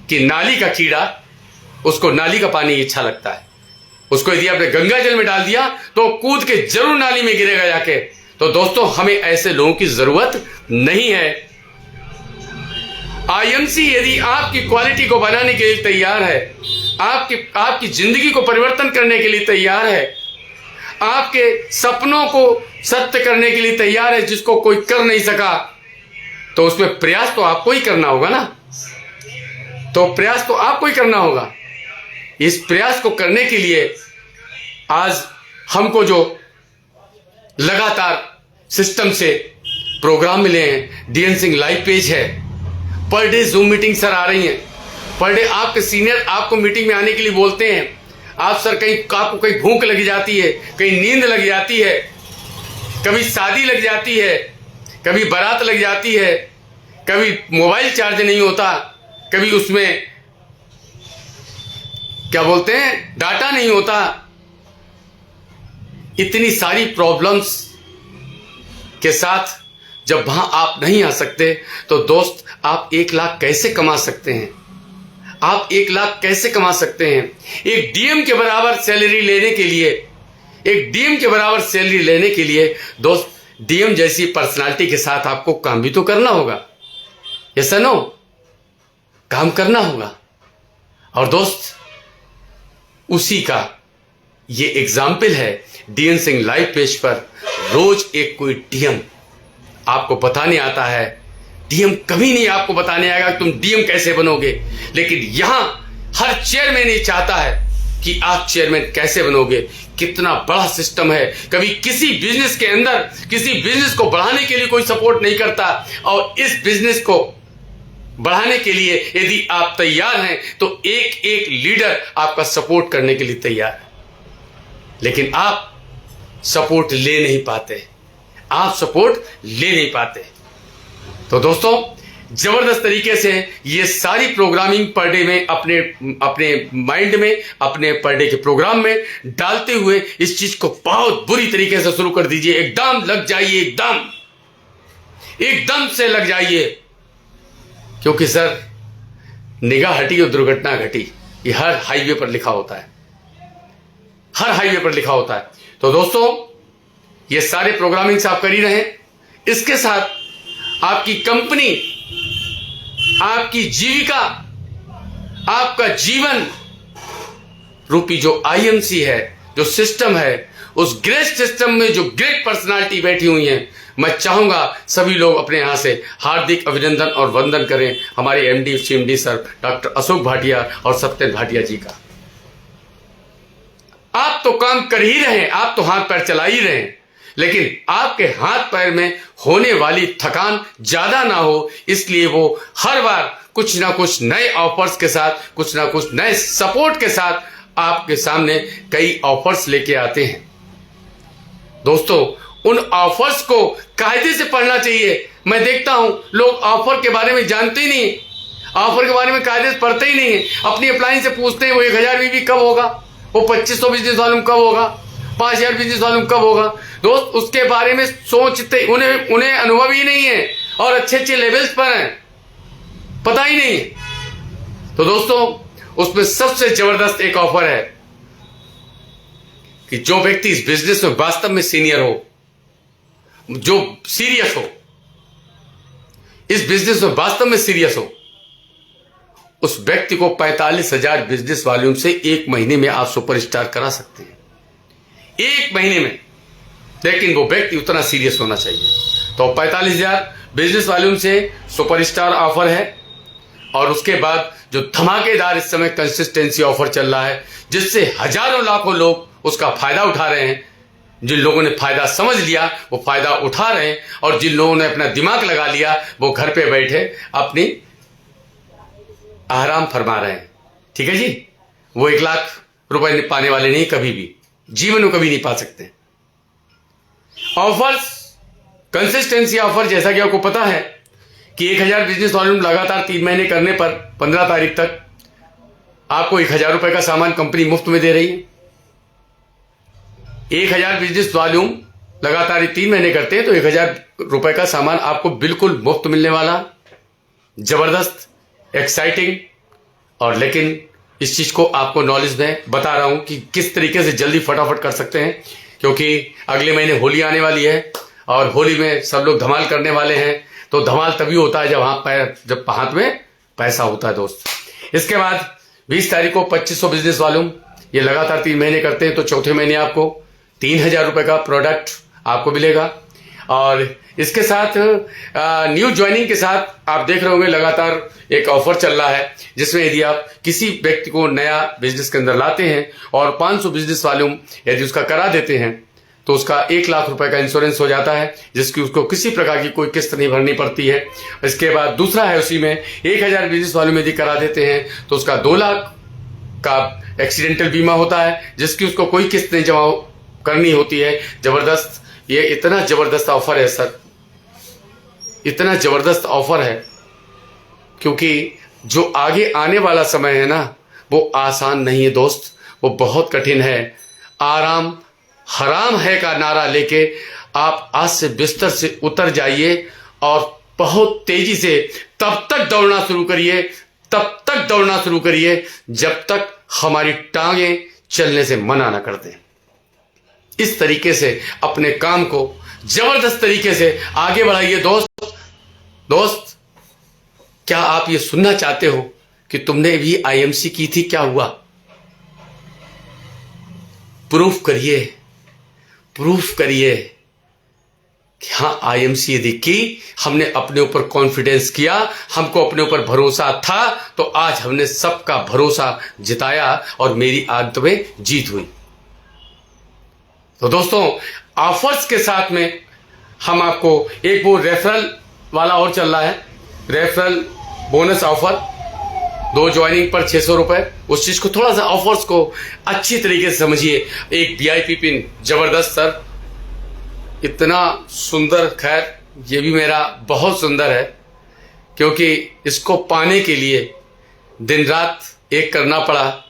कि नाली का कीड़ा, उसको नाली का पानी अच्छा लगता है, उसको यदि आपने गंगा जल में डाल दिया तो कूद के जरूर नाली में गिरेगा जाके। तो दोस्तों, हमें ऐसे लोगों की जरूरत नहीं है। आईएमसी यदि आपकी क्वालिटी को बनाने के लिए तैयार है, आपकी जिंदगी को परिवर्तन करने के लिए तैयार है, आपके सपनों को सत्य करने के लिए तैयार है, जिसको कोई कर नहीं सका, तो उसमें प्रयास तो आपको ही करना होगा ना। तो प्रयास तो आपको ही करना होगा। इस प्रयास को करने के लिए आज हमको जो लगातार सिस्टम से प्रोग्राम मिले हैं, डीएन सिंह लाइव पेज है, पर डे जूम मीटिंग सर आ रही हैं, पर डे आपके सीनियर आपको मीटिंग में आने के लिए बोलते हैं, आप सर कहीं आपको कहीं भूख लगी जाती है, कहीं नींद लग जाती है, कभी शादी लग जाती है, कभी बारात लग जाती है, कभी मोबाइल चार्ज नहीं होता, कभी उसमें क्या बोलते हैं डाटा नहीं होता, इतनी सारी प्रॉब्लम्स के साथ जब वहां आप नहीं आ सकते तो दोस्त आप 1 लाख कैसे कमा सकते हैं? आप 1 लाख कैसे कमा सकते हैं? एक डीएम के बराबर सैलरी लेने के लिए, एक डीएम के बराबर सैलरी लेने के लिए दोस्त डीएम जैसी पर्सनालिटी के साथ आपको काम भी तो करना होगा। यस नो, काम करना होगा। और दोस्त उसी का ये एग्जाम्पल है डीएन सिंह लाइव पेज पर। रोज एक कोई डीएम आपको बताने आता है। डीएम कभी नहीं आपको बताने आएगा कि तुम डीएम कैसे बनोगे, लेकिन यहां हर चेयरमैन ये चाहता है कि आप चेयरमैन कैसे बनोगे। कितना बड़ा सिस्टम है। कभी किसी बिजनेस के अंदर किसी बिजनेस को बढ़ाने के लिए कोई सपोर्ट नहीं करता, और इस बिजनेस को बढ़ाने के लिए यदि आप तैयार हैं तो एक एक लीडर आपका सपोर्ट करने के लिए तैयार है, लेकिन आप सपोर्ट ले नहीं पाते, आप सपोर्ट ले नहीं पाते। तो दोस्तों जबरदस्त तरीके से ये सारी प्रोग्रामिंग पर डे में अपने अपने माइंड में, अपने पर डे के प्रोग्राम में डालते हुए इस चीज को बहुत बुरी तरीके से शुरू कर दीजिए। एकदम लग जाइए, एकदम से लग जाइए, क्योंकि सर निगाह हटी और दुर्घटना घटी, ये हर हाईवे पर लिखा होता है, हर हाईवे पर लिखा होता है। तो दोस्तों ये सारे प्रोग्रामिंग्स आप कर ही रहे हैं, इसके साथ आपकी कंपनी, आपकी जीविका, आपका जीवन रूपी जो आईएमसी है, जो सिस्टम है, उस ग्रेट सिस्टम में जो ग्रेट पर्सनालिटी बैठी हुई है, मैं चाहूंगा सभी लोग अपने यहां से हार्दिक अभिनंदन और वंदन करें हमारे MD CMD sir doctor Ashok Bhatia और सत्येंद्र भाटिया जी का। आप तो काम कर ही रहे हैं, आप तो हाथ पैर चला ही रहे हैं, लेकिन आपके हाथ पैर में होने वाली थकान ज्यादा ना हो, इसलिए वो हर बार कुछ ना कुछ नए ऑफर्स के साथ, कुछ ना कुछ नए सपोर्ट के साथ आपके सामने कई ऑफर्स लेके आते हैं। दोस्तों उन ऑफर्स को कायदे से पढ़ना चाहिए। मैं देखता हूं लोग ऑफर के बारे में जानते ही नहीं, ऑफर के बारे में कायदे से पढ़ते ही नहीं है। अपनी अप्लाइंस से पूछते हैं वो 1000 बीबी कब होगा, वो 2500 बिजनेस वॉल्यूम कब होगा, 5000 बिजनेस वॉल्यूम कब होगा। दोस्त उसके बारे में सोचते उन्हें अनुभव ही नहीं है, और अच्छे लेवल्स पर हैं, पता ही नहीं है। तो दोस्तों उसमें सबसे जबरदस्त एक ऑफर है कि जो व्यक्ति इस बिजनेस में वास्तव में सीनियर हो, जो सीरियस हो, इस बिजनेस में वास्तव में सीरियस हो, उस व्यक्ति को 45,000 बिजनेस वॉल्यूम से 1 महीने में आप सुपरस्टार करा सकते हैं, 1 महीने में। लेकिन वो व्यक्ति उतना सीरियस होना चाहिए। तो 45,000 बिजनेस वॉल्यूम से सुपरस्टार ऑफर है, और उसके बाद जो धमाकेदार इस समय कंसिस्टेंसी ऑफर चल रहा है, जिससे हजारों लाखों लोग उसका फायदा उठा रहे हैं। जिन लोगों ने फायदा समझ लिया वो फायदा उठा रहे हैं, और जिन लोगों ने अपना दिमाग लगा लिया वो घर पे बैठे अपनी आराम फरमा रहे हैं। ठीक है जी, वो 1 लाख रुपए पाने वाले नहीं, कभी भी जीवन में कभी नहीं पा सकते। ऑफर्स कंसिस्टेंसी ऑफर, जैसा कि आपको पता है कि 1000 बिजनेस वॉल्यूम लगातार 3 महीने करने पर 15 तारीख तक आपको 1000 रुपए का सामान कंपनी मुफ्त में दे रही है। 1000 बिजनेस वॉल्यूम लगातार 3 महीने करते हैं तो 1000 रुपए का सामान आपको बिल्कुल मुफ्त मिलने वाला। जबरदस्त, एक्साइटिंग। और लेकिन इस चीज को आपको नॉलेज में बता रहा हूं कि किस तरीके से जल्दी फटाफट कर सकते हैं, क्योंकि अगले महीने होली आने वाली है, और होली में सब लोग धमाल करने वाले हैं। तो धमाल तभी होता है जब हाथ में पैसा होता है दोस्त। इसके बाद 20 तारीख को 2500 बिजनेस वॉल्यूम, ये लगातार 3 महीने करते हैं तो चौथे महीने आपको 3000 रुपए का प्रोडक्ट आपको मिलेगा। और इसके साथ न्यू ज्वाइनिंग के साथ आप देख रहे होंगे लगातार एक ऑफर चल रहा है, जिसमें यदि आप किसी व्यक्ति को नया बिजनेस के अंदर लाते हैं और 500 बिजनेस वॉल्यूम यदि उसका करा देते हैं तो उसका 1 लाख रुपए का इंश्योरेंस हो जाता है, जिसकी उसको किसी प्रकार की कोई किस्त नहीं भरनी पड़ती है। इसके बाद दूसरा है, उसी में 1000 बिजनेस वॉल्यूम यदि करा देते हैं तो उसका 2 लाख का एक्सीडेंटल बीमा होता है जिसकी उसको कोई किस्त नहीं जमा करनी होती है। जबरदस्त, ये इतना जबरदस्त ऑफर है सर, इतना जबरदस्त ऑफर है, क्योंकि जो आगे आने वाला समय है ना वो आसान नहीं है दोस्त, वो बहुत कठिन है। आराम हराम है का नारा लेके आप आज से बिस्तर से उतर जाइए और बहुत तेजी से तब तक दौड़ना शुरू करिए, तब तक दौड़ना शुरू करिए जब तक हमारी टांगें चलने से मना ना कर दें। इस तरीके से अपने काम को जबरदस्त तरीके से आगे बढ़ाइए दोस्त, क्या आप ये सुनना चाहते हो कि तुमने भी आईएमसी की थी, क्या हुआ? प्रूफ करिए कि हाँ आईएमसी यदि की, हमने अपने ऊपर कॉन्फिडेंस किया, हमको अपने ऊपर भरोसा था, तो आज हमने सबका भरोसा जिताया और मेरी अंत में जीत हुई। तो दोस्तों, ऑफर्स के साथ में हम आपको एक वो रेफरल वाला और चल रहा है, रेफरल बोनस ऑफर, 2 ज्वाइनिंग पर 600 रुपए। उस चीज को थोड़ा सा ऑफर्स को अच्छी तरीके से समझिए। एक वीआईपी पिन जबरदस्त सर, इतना सुंदर, खैर ये भी मेरा बहुत सुंदर है, क्योंकि इसको पाने के लिए दिन रात एक करना पड़ा,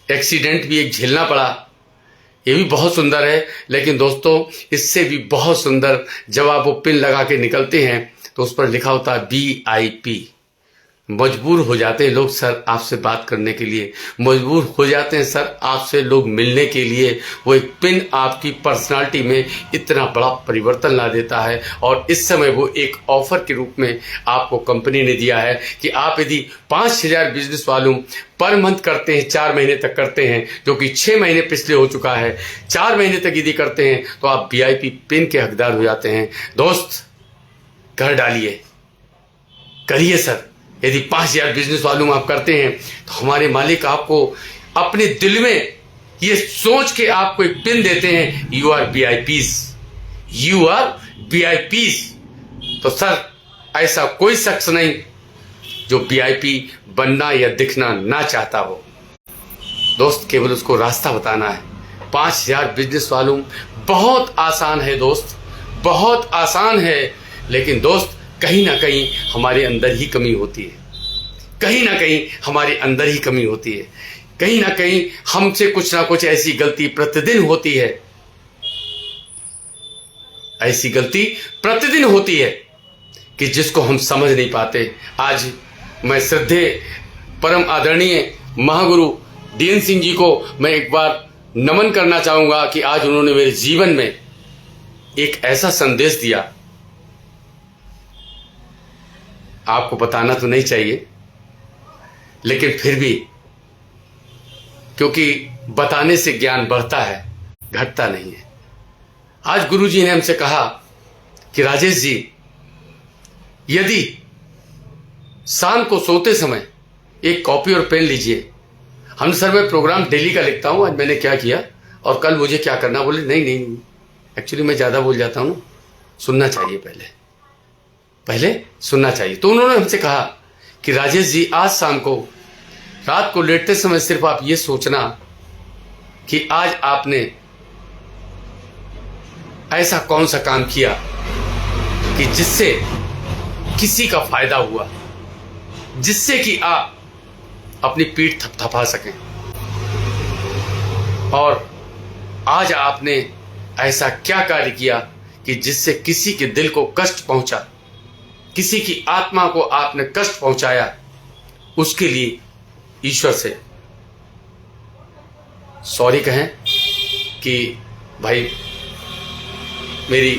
एक्सीडेंट भी एक झेलना पड़ा, ये भी बहुत सुंदर है। लेकिन दोस्तों, इससे भी बहुत सुंदर जब आप वो पिन लगा के निकलते हैं तो उस पर लिखा होता है VIP। मजबूर हो जाते हैं लोग सर आपसे बात करने के लिए, मजबूर हो जाते हैं सर आपसे लोग मिलने के लिए। वो एक पिन आपकी पर्सनालिटी में इतना बड़ा परिवर्तन ला देता है। और इस समय वो एक ऑफर के रूप में आपको कंपनी ने दिया है कि आप यदि 5000 बिजनेस वॉल्यूम पर मंथ करते हैं, 4 महीने तक करते हैं, जो कि 6 महीने पिछले हो चुका है, 4 महीने तक यदि करते हैं तो आप VIP पिन के हकदार हो जाते हैं। दोस्त, कर डालिए, करिए सर। यदि 5000 बिजनेस वॉल्यूम आप करते हैं तो हमारे मालिक आपको अपने दिल में ये सोच के आपको एक पिन देते हैं, यू आर VIPs। तो सर, ऐसा कोई शख्स नहीं जो VIP बनना या दिखना ना चाहता हो। दोस्त, केवल उसको रास्ता बताना है। 5000 बिजनेस वॉल्यूम बहुत आसान है दोस्त, बहुत आसान है। लेकिन दोस्त, कहीं ना कहीं हमारे अंदर ही कमी होती है, कहीं ना कहीं हमारे अंदर ही कमी होती है, कहीं ना कहीं हमसे कुछ ना कुछ ऐसी गलती प्रतिदिन होती है, ऐसी गलती प्रतिदिन होती है कि जिसको हम समझ नहीं पाते। आज मैं श्रद्धेय परम आदरणीय महागुरु DN सिंह जी को मैं एक बार नमन करना चाहूंगा कि आज उन्होंने मेरे जीवन में एक ऐसा संदेश दिया, आपको बताना तो नहीं चाहिए, लेकिन फिर भी, क्योंकि बताने से ज्ञान बढ़ता है, घटता नहीं है। आज गुरुजी ने हमसे कहा कि राजेश जी, यदि शाम को सोते समय एक कॉपी और पेन लीजिए। हम सर, मैं प्रोग्राम डेली का लिखता हूं, आज मैंने क्या किया और कल मुझे क्या करना। बोले नहीं, एक्चुअली मैं ज्यादा बोल जाता हूं, सुनना चाहिए, पहले सुनना चाहिए। तो उन्होंने हमसे कहा कि राजेश जी, आज शाम को रात को लेटते समय सिर्फ आप ये सोचना कि आज आपने ऐसा कौन सा काम किया कि जिससे किसी का फायदा हुआ, जिससे कि आप अपनी पीठ थपथपा सकें। और आज आपने ऐसा क्या कार्य किया कि जिससे किसी के दिल को कष्ट पहुंचा, किसी की आत्मा को आपने कष्ट पहुंचाया, उसके लिए ईश्वर से सॉरी कहें कि भाई मेरी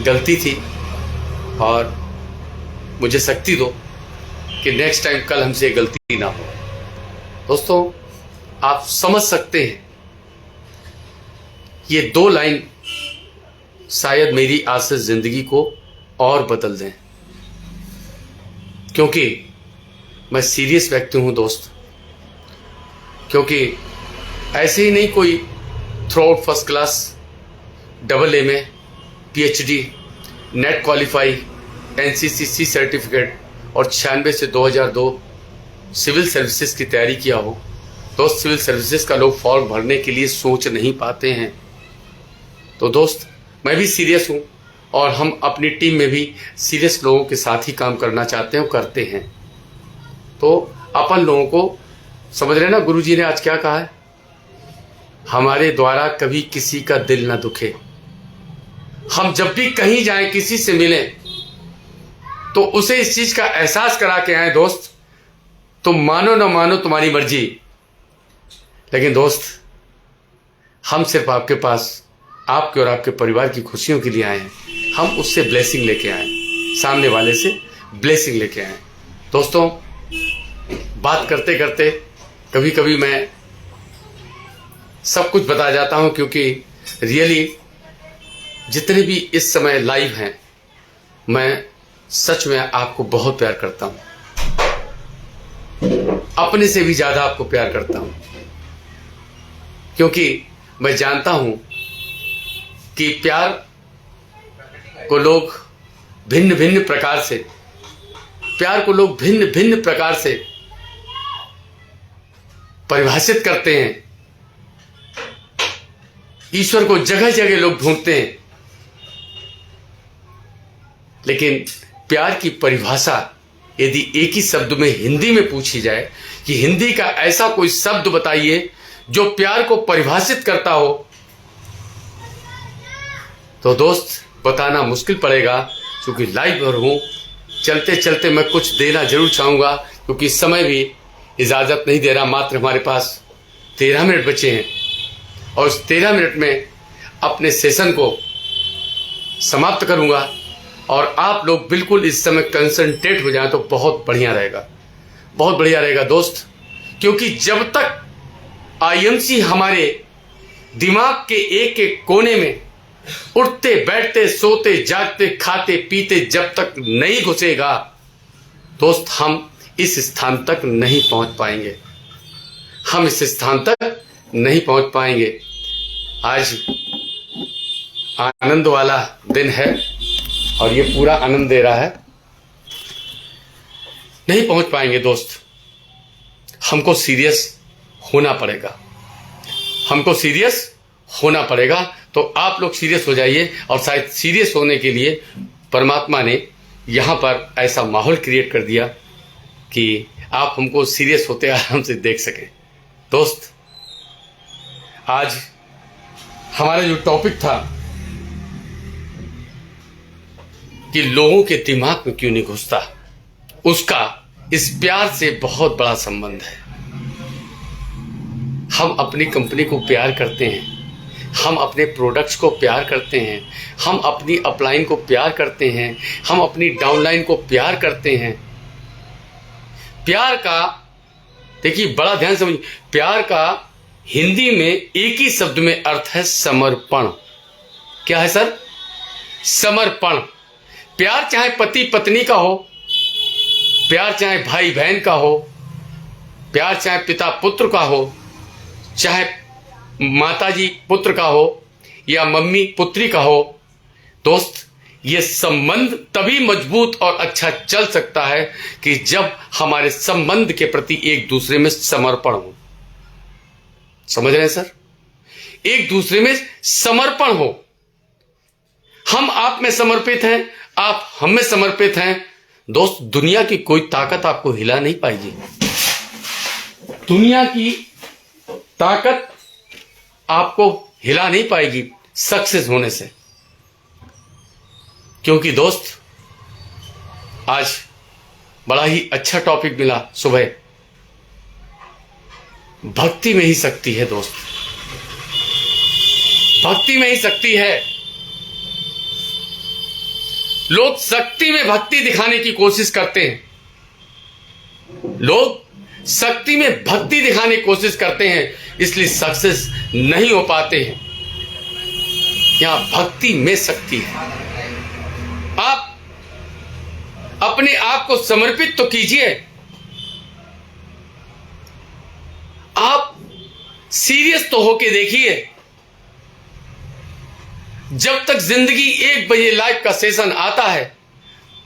गलती थी और मुझे शक्ति दो कि नेक्स्ट टाइम कल हमसे गलती ना हो। दोस्तों, आप समझ सकते हैं, ये 2 लाइन शायद मेरी आज से जिंदगी को और बदल दें, क्योंकि मैं सीरियस व्यक्ति हूं दोस्त। क्योंकि ऐसे ही नहीं कोई through out first class, AA में PhD, net qualify, NCCC certificate और 96 से 2002 सिविल सर्विसेज की तैयारी किया हो, दोस्त सिविल सर्विसेज का लोग फॉर्म भरने के लिए सोच नहीं पाते हैं। तो दोस्त मैं भी सीरियस हूँ और हम अपनी टीम में भी सीरियस लोगों के साथ ही काम करना चाहते हैं और करते हैं। तो अपन लोगों को समझ रहे ना, गुरुजी ने आज क्या कहा है, हमारे द्वारा कभी किसी का दिल ना दुखे। हम जब भी कहीं जाएं, किसी से मिलें, तो उसे इस चीज का एहसास करा के आए दोस्त। तुम मानो ना मानो तुम्हारी मर्जी, लेकिन दोस्त हम सिर्फ आपके पास आपके और आपके परिवार की खुशियों के लिए आए हैं। हम उससे ब्लेसिंग लेके आए, सामने वाले से ब्लेसिंग लेके आए। दोस्तों बात करते करते कभी कभी मैं सब कुछ बता जाता हूं, क्योंकि रियली जितने भी इस समय लाइव हैं, मैं सच में आपको बहुत प्यार करता हूं, अपने से भी ज्यादा आपको प्यार करता हूं, क्योंकि मैं जानता हूं कि प्यार को लोग भिन्न भिन्न प्रकार से परिभाषित करते हैं। ईश्वर को जगह जगह लोग ढूंढते हैं, लेकिन प्यार की परिभाषा यदि एक ही शब्द में हिंदी में पूछी जाए कि हिंदी का ऐसा कोई शब्द बताइए जो प्यार को परिभाषित करता हो, तो दोस्त बताना मुश्किल पड़ेगा, क्योंकि लाइव पर हूं। चलते चलते मैं कुछ देना जरूर चाहूंगा, क्योंकि समय भी इजाजत नहीं दे रहा। मात्र हमारे पास 13 मिनट बचे हैं और उस 13 मिनट में अपने सेशन को समाप्त करूंगा और आप लोग बिल्कुल इस समय कंसंट्रेट हो जाएं तो बहुत बढ़िया रहेगा, बहुत बढ़िया रहेगा दोस्त। क्योंकि जब तक आईएमसी हमारे दिमाग के एक एक कोने में उठते बैठते सोते जागते खाते पीते जब तक नहीं घुसेगा दोस्त, हम इस स्थान तक नहीं पहुंच पाएंगे, हम इस स्थान तक नहीं पहुंच पाएंगे। आज आनंद वाला दिन है और ये पूरा आनंद दे रहा है, नहीं पहुंच पाएंगे दोस्त। हमको सीरियस होना पड़ेगा, हमको सीरियस होना पड़ेगा। तो आप लोग सीरियस हो जाइए, और शायद सीरियस होने के लिए परमात्मा ने यहां पर ऐसा माहौल क्रिएट कर दिया कि आप हमको सीरियस होते आराम से देख सकें। दोस्त आज हमारा जो टॉपिक था कि लोगों के दिमाग में क्यों नहीं घुसता, उसका इस प्यार से बहुत बड़ा संबंध है। हम अपनी कंपनी को प्यार करते हैं, हम अपने प्रोडक्ट्स को प्यार करते हैं, हम अपनी अपलाइन को प्यार करते हैं, हम अपनी डाउनलाइन को प्यार करते हैं। प्यार का देखिए, बड़ा ध्यान समझिए, प्यार का हिंदी में एक ही शब्द में अर्थ है समर्पण। क्या है सर? समर्पण। प्यार चाहे पति पत्नी का हो, प्यार चाहे भाई बहन का हो, प्यार चाहे पिता पुत्र का हो, चाहे माताजी पुत्र का हो या मम्मी पुत्री का हो, दोस्त ये संबंध तभी मजबूत और अच्छा चल सकता है कि जब हमारे संबंध के प्रति एक दूसरे में समर्पण हो। समझ रहे हैं सर? एक दूसरे में समर्पण हो। हम आप में समर्पित हैं, आप हम में समर्पित हैं। दोस्त दुनिया की कोई ताकत आपको हिला नहीं पाएगी, दुनिया की ताकत आपको हिला नहीं पाएगी सक्सेस होने से। क्योंकि दोस्त आज बड़ा ही अच्छा टॉपिक मिला सुबह, भक्ति में ही शक्ति है दोस्त, भक्ति में ही शक्ति है। लोग शक्ति में भक्ति दिखाने की कोशिश करते हैं, लोग शक्ति में भक्ति दिखाने की कोशिश करते हैं, इसलिए सक्सेस नहीं हो पाते हैं। यहां भक्ति में शक्ति है। आप अपने आप को समर्पित तो कीजिए, आप सीरियस तो होके देखिए। जब तक जिंदगी 1 बजे लाइव का सेशन आता है,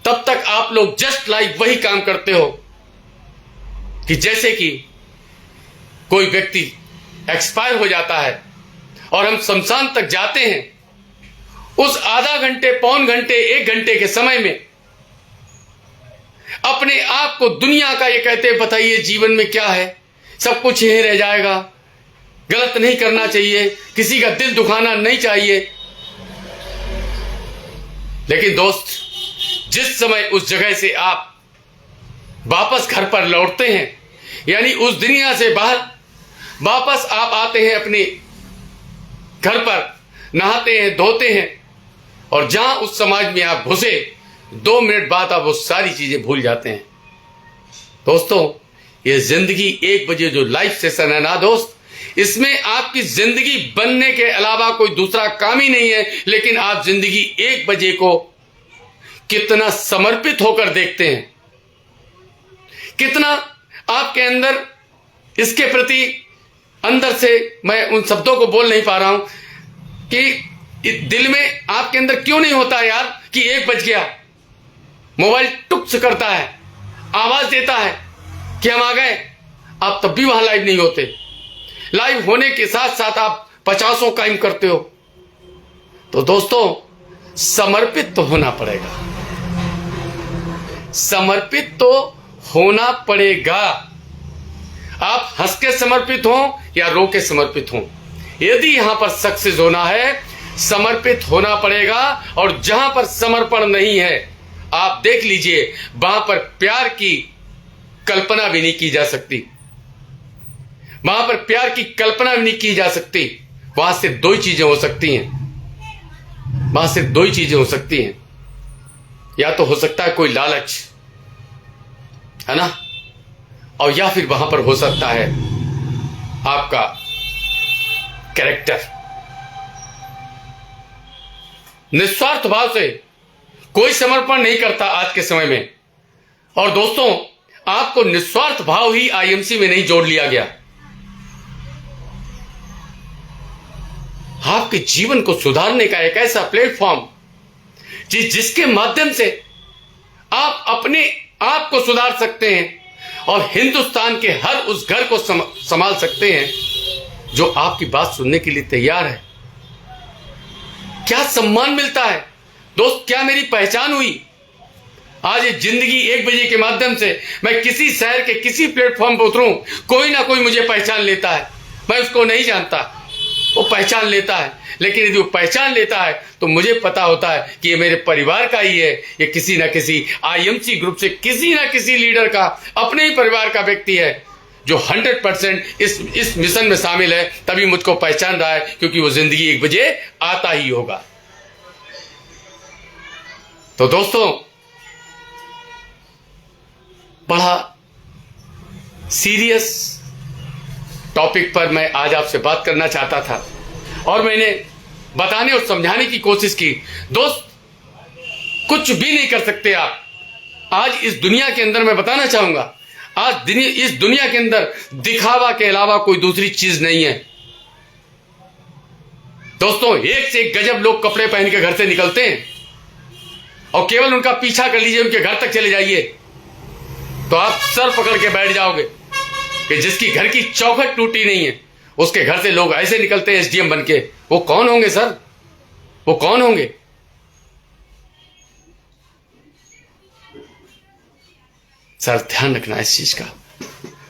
तब तक आप लोग जस्ट लाइक वही काम करते हो कि जैसे कि कोई व्यक्ति एक्सपायर हो जाता है और हम शमशान तक जाते हैं, उस आधा घंटे, पौन घंटे, 1 घंटे के समय में अपने आप को दुनिया का ये कहते हैं, बताइए जीवन में क्या है, सब कुछ यहीं रह जाएगा, गलत नहीं करना चाहिए, किसी का दिल दुखाना नहीं चाहिए। लेकिन दोस्त, जिस समय उस जगह से आप वापस घर पर लौटते हैं, यानी उस दुनिया से बाहर वापस आप आते हैं अपने घर पर, नहाते हैं, धोते हैं, और जहां उस समाज में आप घुसे 2 मिनट बाद आप वो सारी चीजें भूल जाते हैं। दोस्तों, ये जिंदगी 1 बजे जो लाइव सेशन है ना दोस्त, इसमें आपकी जिंदगी बनने के अलावा कोई दूसरा काम ही नहीं है, लेकिन आप जिंदगी 1 बजे को कितना समर्पित होकर देखते हैं, कितना आपके अंदर इसके प्रति अंदर से, मैं उन शब्दों को बोल नहीं पा रहा हूं कि दिल में आपके अंदर क्यों नहीं होता यार कि 1 बज गया, मोबाइल टुक्स करता है, आवाज देता है कि हम आ गए, आप तब भी वहां लाइव नहीं होते। लाइव होने के साथ साथ आप 50 कायम करते हो। तो दोस्तों, समर्पित तो होना पड़ेगा, समर्पित तो होना पड़ेगा। आप हंस के समर्पित हो या रो के समर्पित हो, यदि यहां पर सक्सेस होना है, समर्पित होना पड़ेगा। और जहां पर समर्पण नहीं है, आप देख लीजिए, वहां पर प्यार की कल्पना भी नहीं की जा सकती, वहां पर प्यार की कल्पना भी नहीं की जा सकती। वहां सिर्फ 2 ही चीजें हो सकती हैं, वहां सिर्फ 2 ही चीजें हो सकती हैं। या तो हो सकता है कोई लालच, है ना, और या फिर वहां पर हो सकता है आपका कैरेक्टर। निस्वार्थ भाव से कोई समर्पण नहीं करता आज के समय में। और दोस्तों, आपको निस्वार्थ भाव ही आईएमसी में नहीं जोड़ लिया गया। आपके जीवन को सुधारने का एक ऐसा प्लेटफॉर्म जिसके माध्यम से आप अपने आप को सुधार सकते हैं और हिंदुस्तान के हर उस घर को संभाल सकते हैं जो आपकी बात सुनने के लिए तैयार है। क्या सम्मान मिलता है दोस्त, क्या मेरी पहचान हुई। आज ये जिंदगी 1 बजे के माध्यम से मैं किसी शहर के किसी प्लेटफॉर्म पर उतरूं, कोई ना कोई मुझे पहचान लेता है। मैं उसको नहीं जानता, वो पहचान लेता है। लेकिन यदि वो पहचान लेता है तो मुझे पता होता है कि ये मेरे परिवार का ही है, ये किसी ना किसी आईएमसी ग्रुप से किसी ना किसी लीडर का, अपने ही परिवार का व्यक्ति है जो 100% इस मिशन में शामिल है, तभी मुझको पहचान रहा है, क्योंकि वो जिंदगी 1 बजे आता ही होगा। तो दोस्तों, बड़ा सीरियस टॉपिक पर मैं आज आपसे बात करना चाहता था और मैंने बताने और समझाने की कोशिश की। दोस्त, कुछ भी नहीं कर सकते आप आज इस दुनिया के अंदर। मैं बताना चाहूंगा, आज इस दुनिया के अंदर दिखावा के अलावा कोई दूसरी चीज नहीं है। दोस्तों, एक से एक गजब लोग कपड़े पहन के घर से निकलते हैं और केवल उनका पीछा कर लीजिए, उनके घर तक चले जाइए तो आप सर पकड़ के बैठ जाओगे कि जिसकी घर की चौखट टूटी नहीं है, उसके घर से लोग ऐसे निकलते हैं एसडीएम बन के। वो कौन होंगे सर, वो कौन होंगे? सर, ध्यान रखना इस चीज का।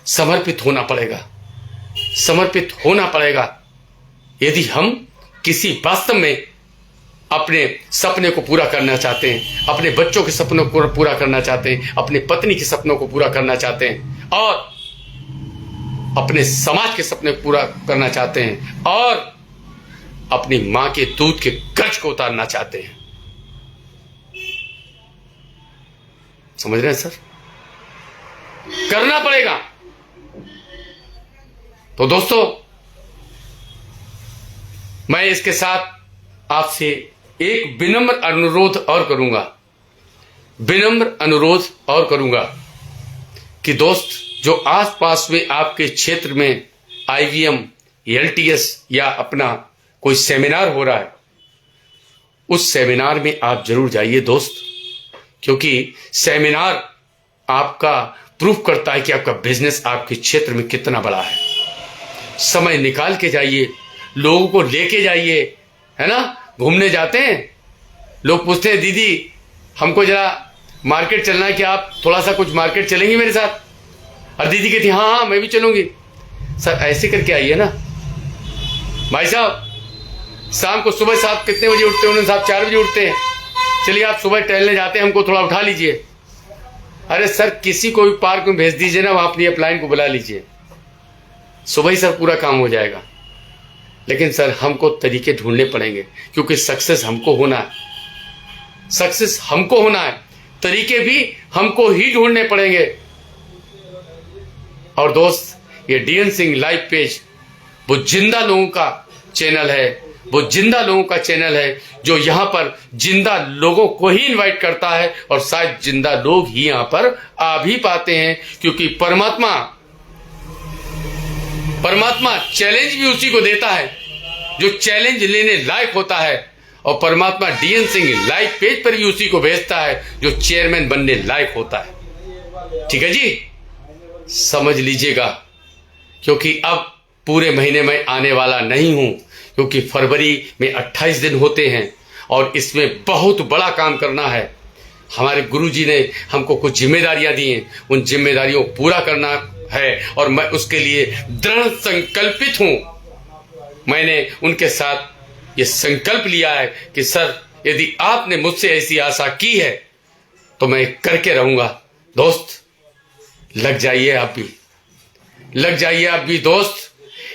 समर्पित होना पड़ेगा, समर्पित होना पड़ेगा। यदि हम किसी वास्तव में अपने सपने को पूरा करना चाहते हैं, अपने बच्चों के सपनों को पूरा करना चाहते हैं, अपने पत्नी के सपनों को पूरा करना चाहते हैं और अपने समाज के सपने को पूरा करना चाहते हैं और अपनी मां के दूध के कर्ज को उतारना चाहते हैं, समझ रहे हैं सर? करना पड़ेगा। तो दोस्तों, मैं इसके साथ आपसे एक विनम्र अनुरोध और करूंगा, विनम्र अनुरोध और करूंगा कि दोस्त, जो आसपास में आपके क्षेत्र में आईवीएम, एलटीएस या अपना कोई सेमिनार हो रहा है, उस सेमिनार में आप जरूर जाइए दोस्त, क्योंकि सेमिनार आपका प्रूफ करता है कि आपका बिजनेस आपके क्षेत्र में कितना बड़ा है। समय निकाल के जाइए, लोगों को लेके जाइए, है ना। घूमने जाते हैं, लोग पूछते हैं दीदी हमको जरा मार्केट चलना है, कि आप थोड़ा सा कुछ मार्केट चलेंगी मेरे साथ? और दीदी कहती हाँ हाँ मैं भी चलूंगी। सर ऐसे करके आइए ना। भाई साहब शाम को सुबह साहब कितने बजे उठते हैं? उन्होंने साहब 4 बजे उठते हैं। चलिए आप सुबह टहलने जाते हैं, हमको थोड़ा उठा लीजिए। अरे सर किसी को भी पार्क में भेज दीजिए ना, वहाँ अपनी अपलाइन को बुला लीजिए, सुबह ही सर पूरा काम हो जाएगा। लेकिन सर हमको तरीके ढूंढने पड़ेंगे, क्योंकि सक्सेस हमको होना है, सक्सेस हमको होना है, तरीके भी हमको ही ढूंढने पड़ेंगे। और दोस्त ये डीएन सिंह लाइव पेज वो जिंदा लोगों का चैनल है, वो जिंदा लोगों का चैनल है जो यहाँ पर जिंदा लोगों को ही इनवाइट करता है, और शायद जिंदा लोग ही यहाँ पर आ भी पाते हैं, क्योंकि परमात्मा चैलेंज भी उसी को देता है जो चैलेंज लेने लायक होता है, और परमात्मा डीएन सिंह लाइव पेज पर भी उसी को भेजता है जो चेयरमैन बनने लायक होता है। ठीक है जी, समझ लीजिएगा, क्योंकि अब पूरे महीने में आने वाला नहीं हूं, क्योंकि फरवरी में 28 दिन होते हैं और इसमें बहुत बड़ा काम करना है। हमारे गुरुजी ने हमको कुछ जिम्मेदारियां दी हैं, उन जिम्मेदारियों को पूरा करना है, और मैं उसके लिए दृढ़ संकल्पित हूं। मैंने उनके साथ ये संकल्प लिया है कि सर यदि आपने मुझसे ऐसी आशा की है तो मैं करके रहूंगा। दोस्त लग जाइए आप भी, लग जाइए आप भी दोस्त।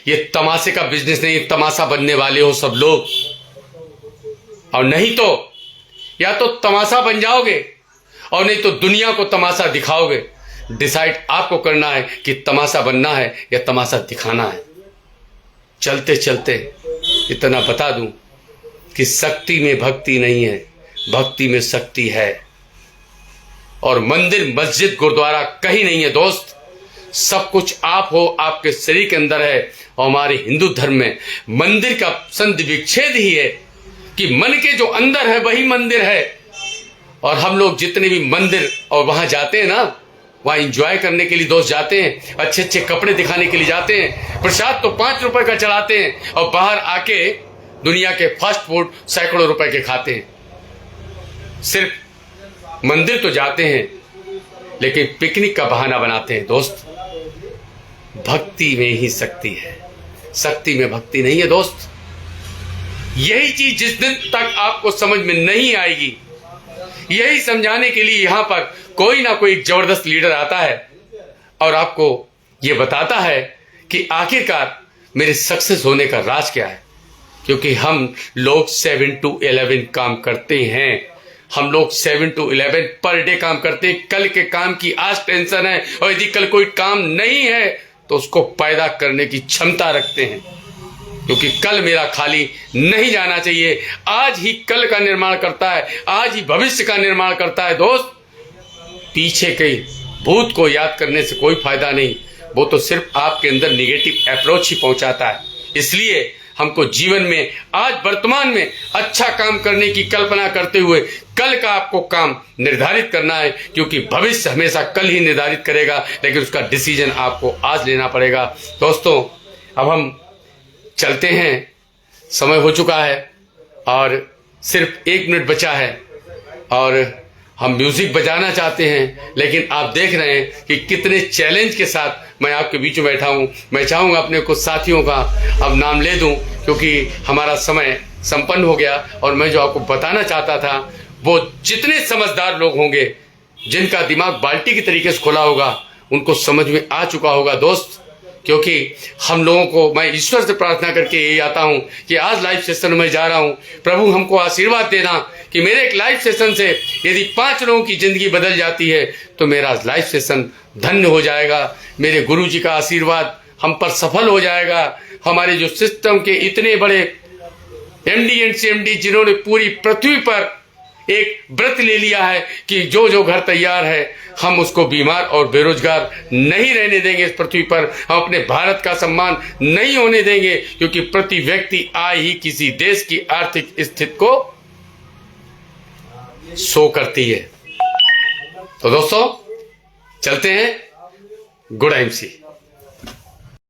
ये तमाशे का बिजनेस नहीं, तमाशा बनने वाले हो सब लोग, और नहीं तो या तो तमाशा बन जाओगे और नहीं तो दुनिया को तमाशा दिखाओगे। डिसाइड आपको करना है कि तमाशा बनना है या तमाशा दिखाना है। चलते चलते इतना बता दूं कि शक्ति में भक्ति नहीं है, भक्ति में शक्ति है। और मंदिर मस्जिद गुरुद्वारा कहीं नहीं है दोस्त, सब कुछ आप हो, आपके शरीर के अंदर है। और हमारे हिंदू धर्म में मंदिर का संधि विच्छेद ही है कि मन के जो अंदर है वही मंदिर है। और हम लोग जितने भी मंदिर और वहां जाते हैं ना, वहां एंजॉय करने के लिए दोस्त जाते हैं, अच्छे अच्छे कपड़े दिखाने के लिए जाते हैं, प्रसाद तो 5 रुपए का चढ़ाते हैं, और बाहर आके दुनिया के फास्ट फूड सैकड़ों रुपए के खाते हैं। सिर्फ मंदिर तो जाते हैं लेकिन पिकनिक का बहाना बनाते हैं। दोस्त भक्ति में ही शक्ति है, शक्ति में भक्ति नहीं है दोस्त। यही चीज जिस दिन तक आपको समझ में नहीं आएगी, यही समझाने के लिए यहां पर कोई ना कोई जबरदस्त लीडर आता है और आपको ये बताता है कि आखिरकार मेरे सक्सेस होने का राज क्या है। क्योंकि हम लोग 7 to 11 काम करते हैं, हम लोग 7 to 11 पर डे काम करते हैं। कल के काम की आज टेंशन है, और यदि कल कोई काम नहीं है तो उसको पैदा करने की क्षमता रखते हैं, क्योंकि कल मेरा खाली नहीं जाना चाहिए। आज ही कल का निर्माण करता है, आज ही भविष्य का निर्माण करता है। दोस्त पीछे के भूत को याद करने से कोई फायदा नहीं, वो तो सिर्फ आपके अंदर निगेटिव अप्रोच ही पहुंचाता है। इसलिए हमको जीवन में आज वर्तमान में अच्छा काम करने की कल्पना करते हुए कल का आपको काम निर्धारित करना है, क्योंकि भविष्य हमेशा कल ही निर्धारित करेगा, लेकिन उसका डिसीजन आपको आज लेना पड़ेगा। दोस्तों अब हम चलते हैं, समय हो चुका है और सिर्फ 1 मिनट बचा है, और हम म्यूजिक बजाना चाहते हैं, लेकिन आप देख रहे हैं कि कितने चैलेंज के साथ मैं आपके बीच में बैठा हूं। मैं चाहूंगा अपने कुछ साथियों का अब नाम ले दूं, क्योंकि हमारा समय संपन्न हो गया। और मैं जो आपको बताना चाहता था, वो जितने समझदार लोग होंगे, जिनका दिमाग बाल्टी की तरीके से खुला होगा, उनको समझ में आ चुका होगा दोस्त। क्योंकि हम लोगों को, मैं ईश्वर से प्रार्थना करके यही आता हूं कि आज लाइव सेशन में जा रहा हूं, प्रभु हमको आशीर्वाद देना कि मेरे एक लाइव सेशन से यदि 5 लोगों की जिंदगी बदल जाती है तो मेरा लाइव सेशन धन्य हो जाएगा। मेरे गुरु जी का आशीर्वाद हम पर सफल हो जाएगा। हमारे जो सिस्टम के इतने बड़े एमडी एंड सीएमडी, जिन्होंने पूरी पृथ्वी पर एक व्रत ले लिया है कि जो घर तैयार है हम उसको बीमार और बेरोजगार नहीं रहने देंगे इस पृथ्वी पर। हम अपने भारत का सम्मान नहीं होने देंगे, क्योंकि प्रति व्यक्ति आय ही किसी देश की आर्थिक स्थिति को शो करती है। तो दोस्तों चलते हैं, गुड एमसी।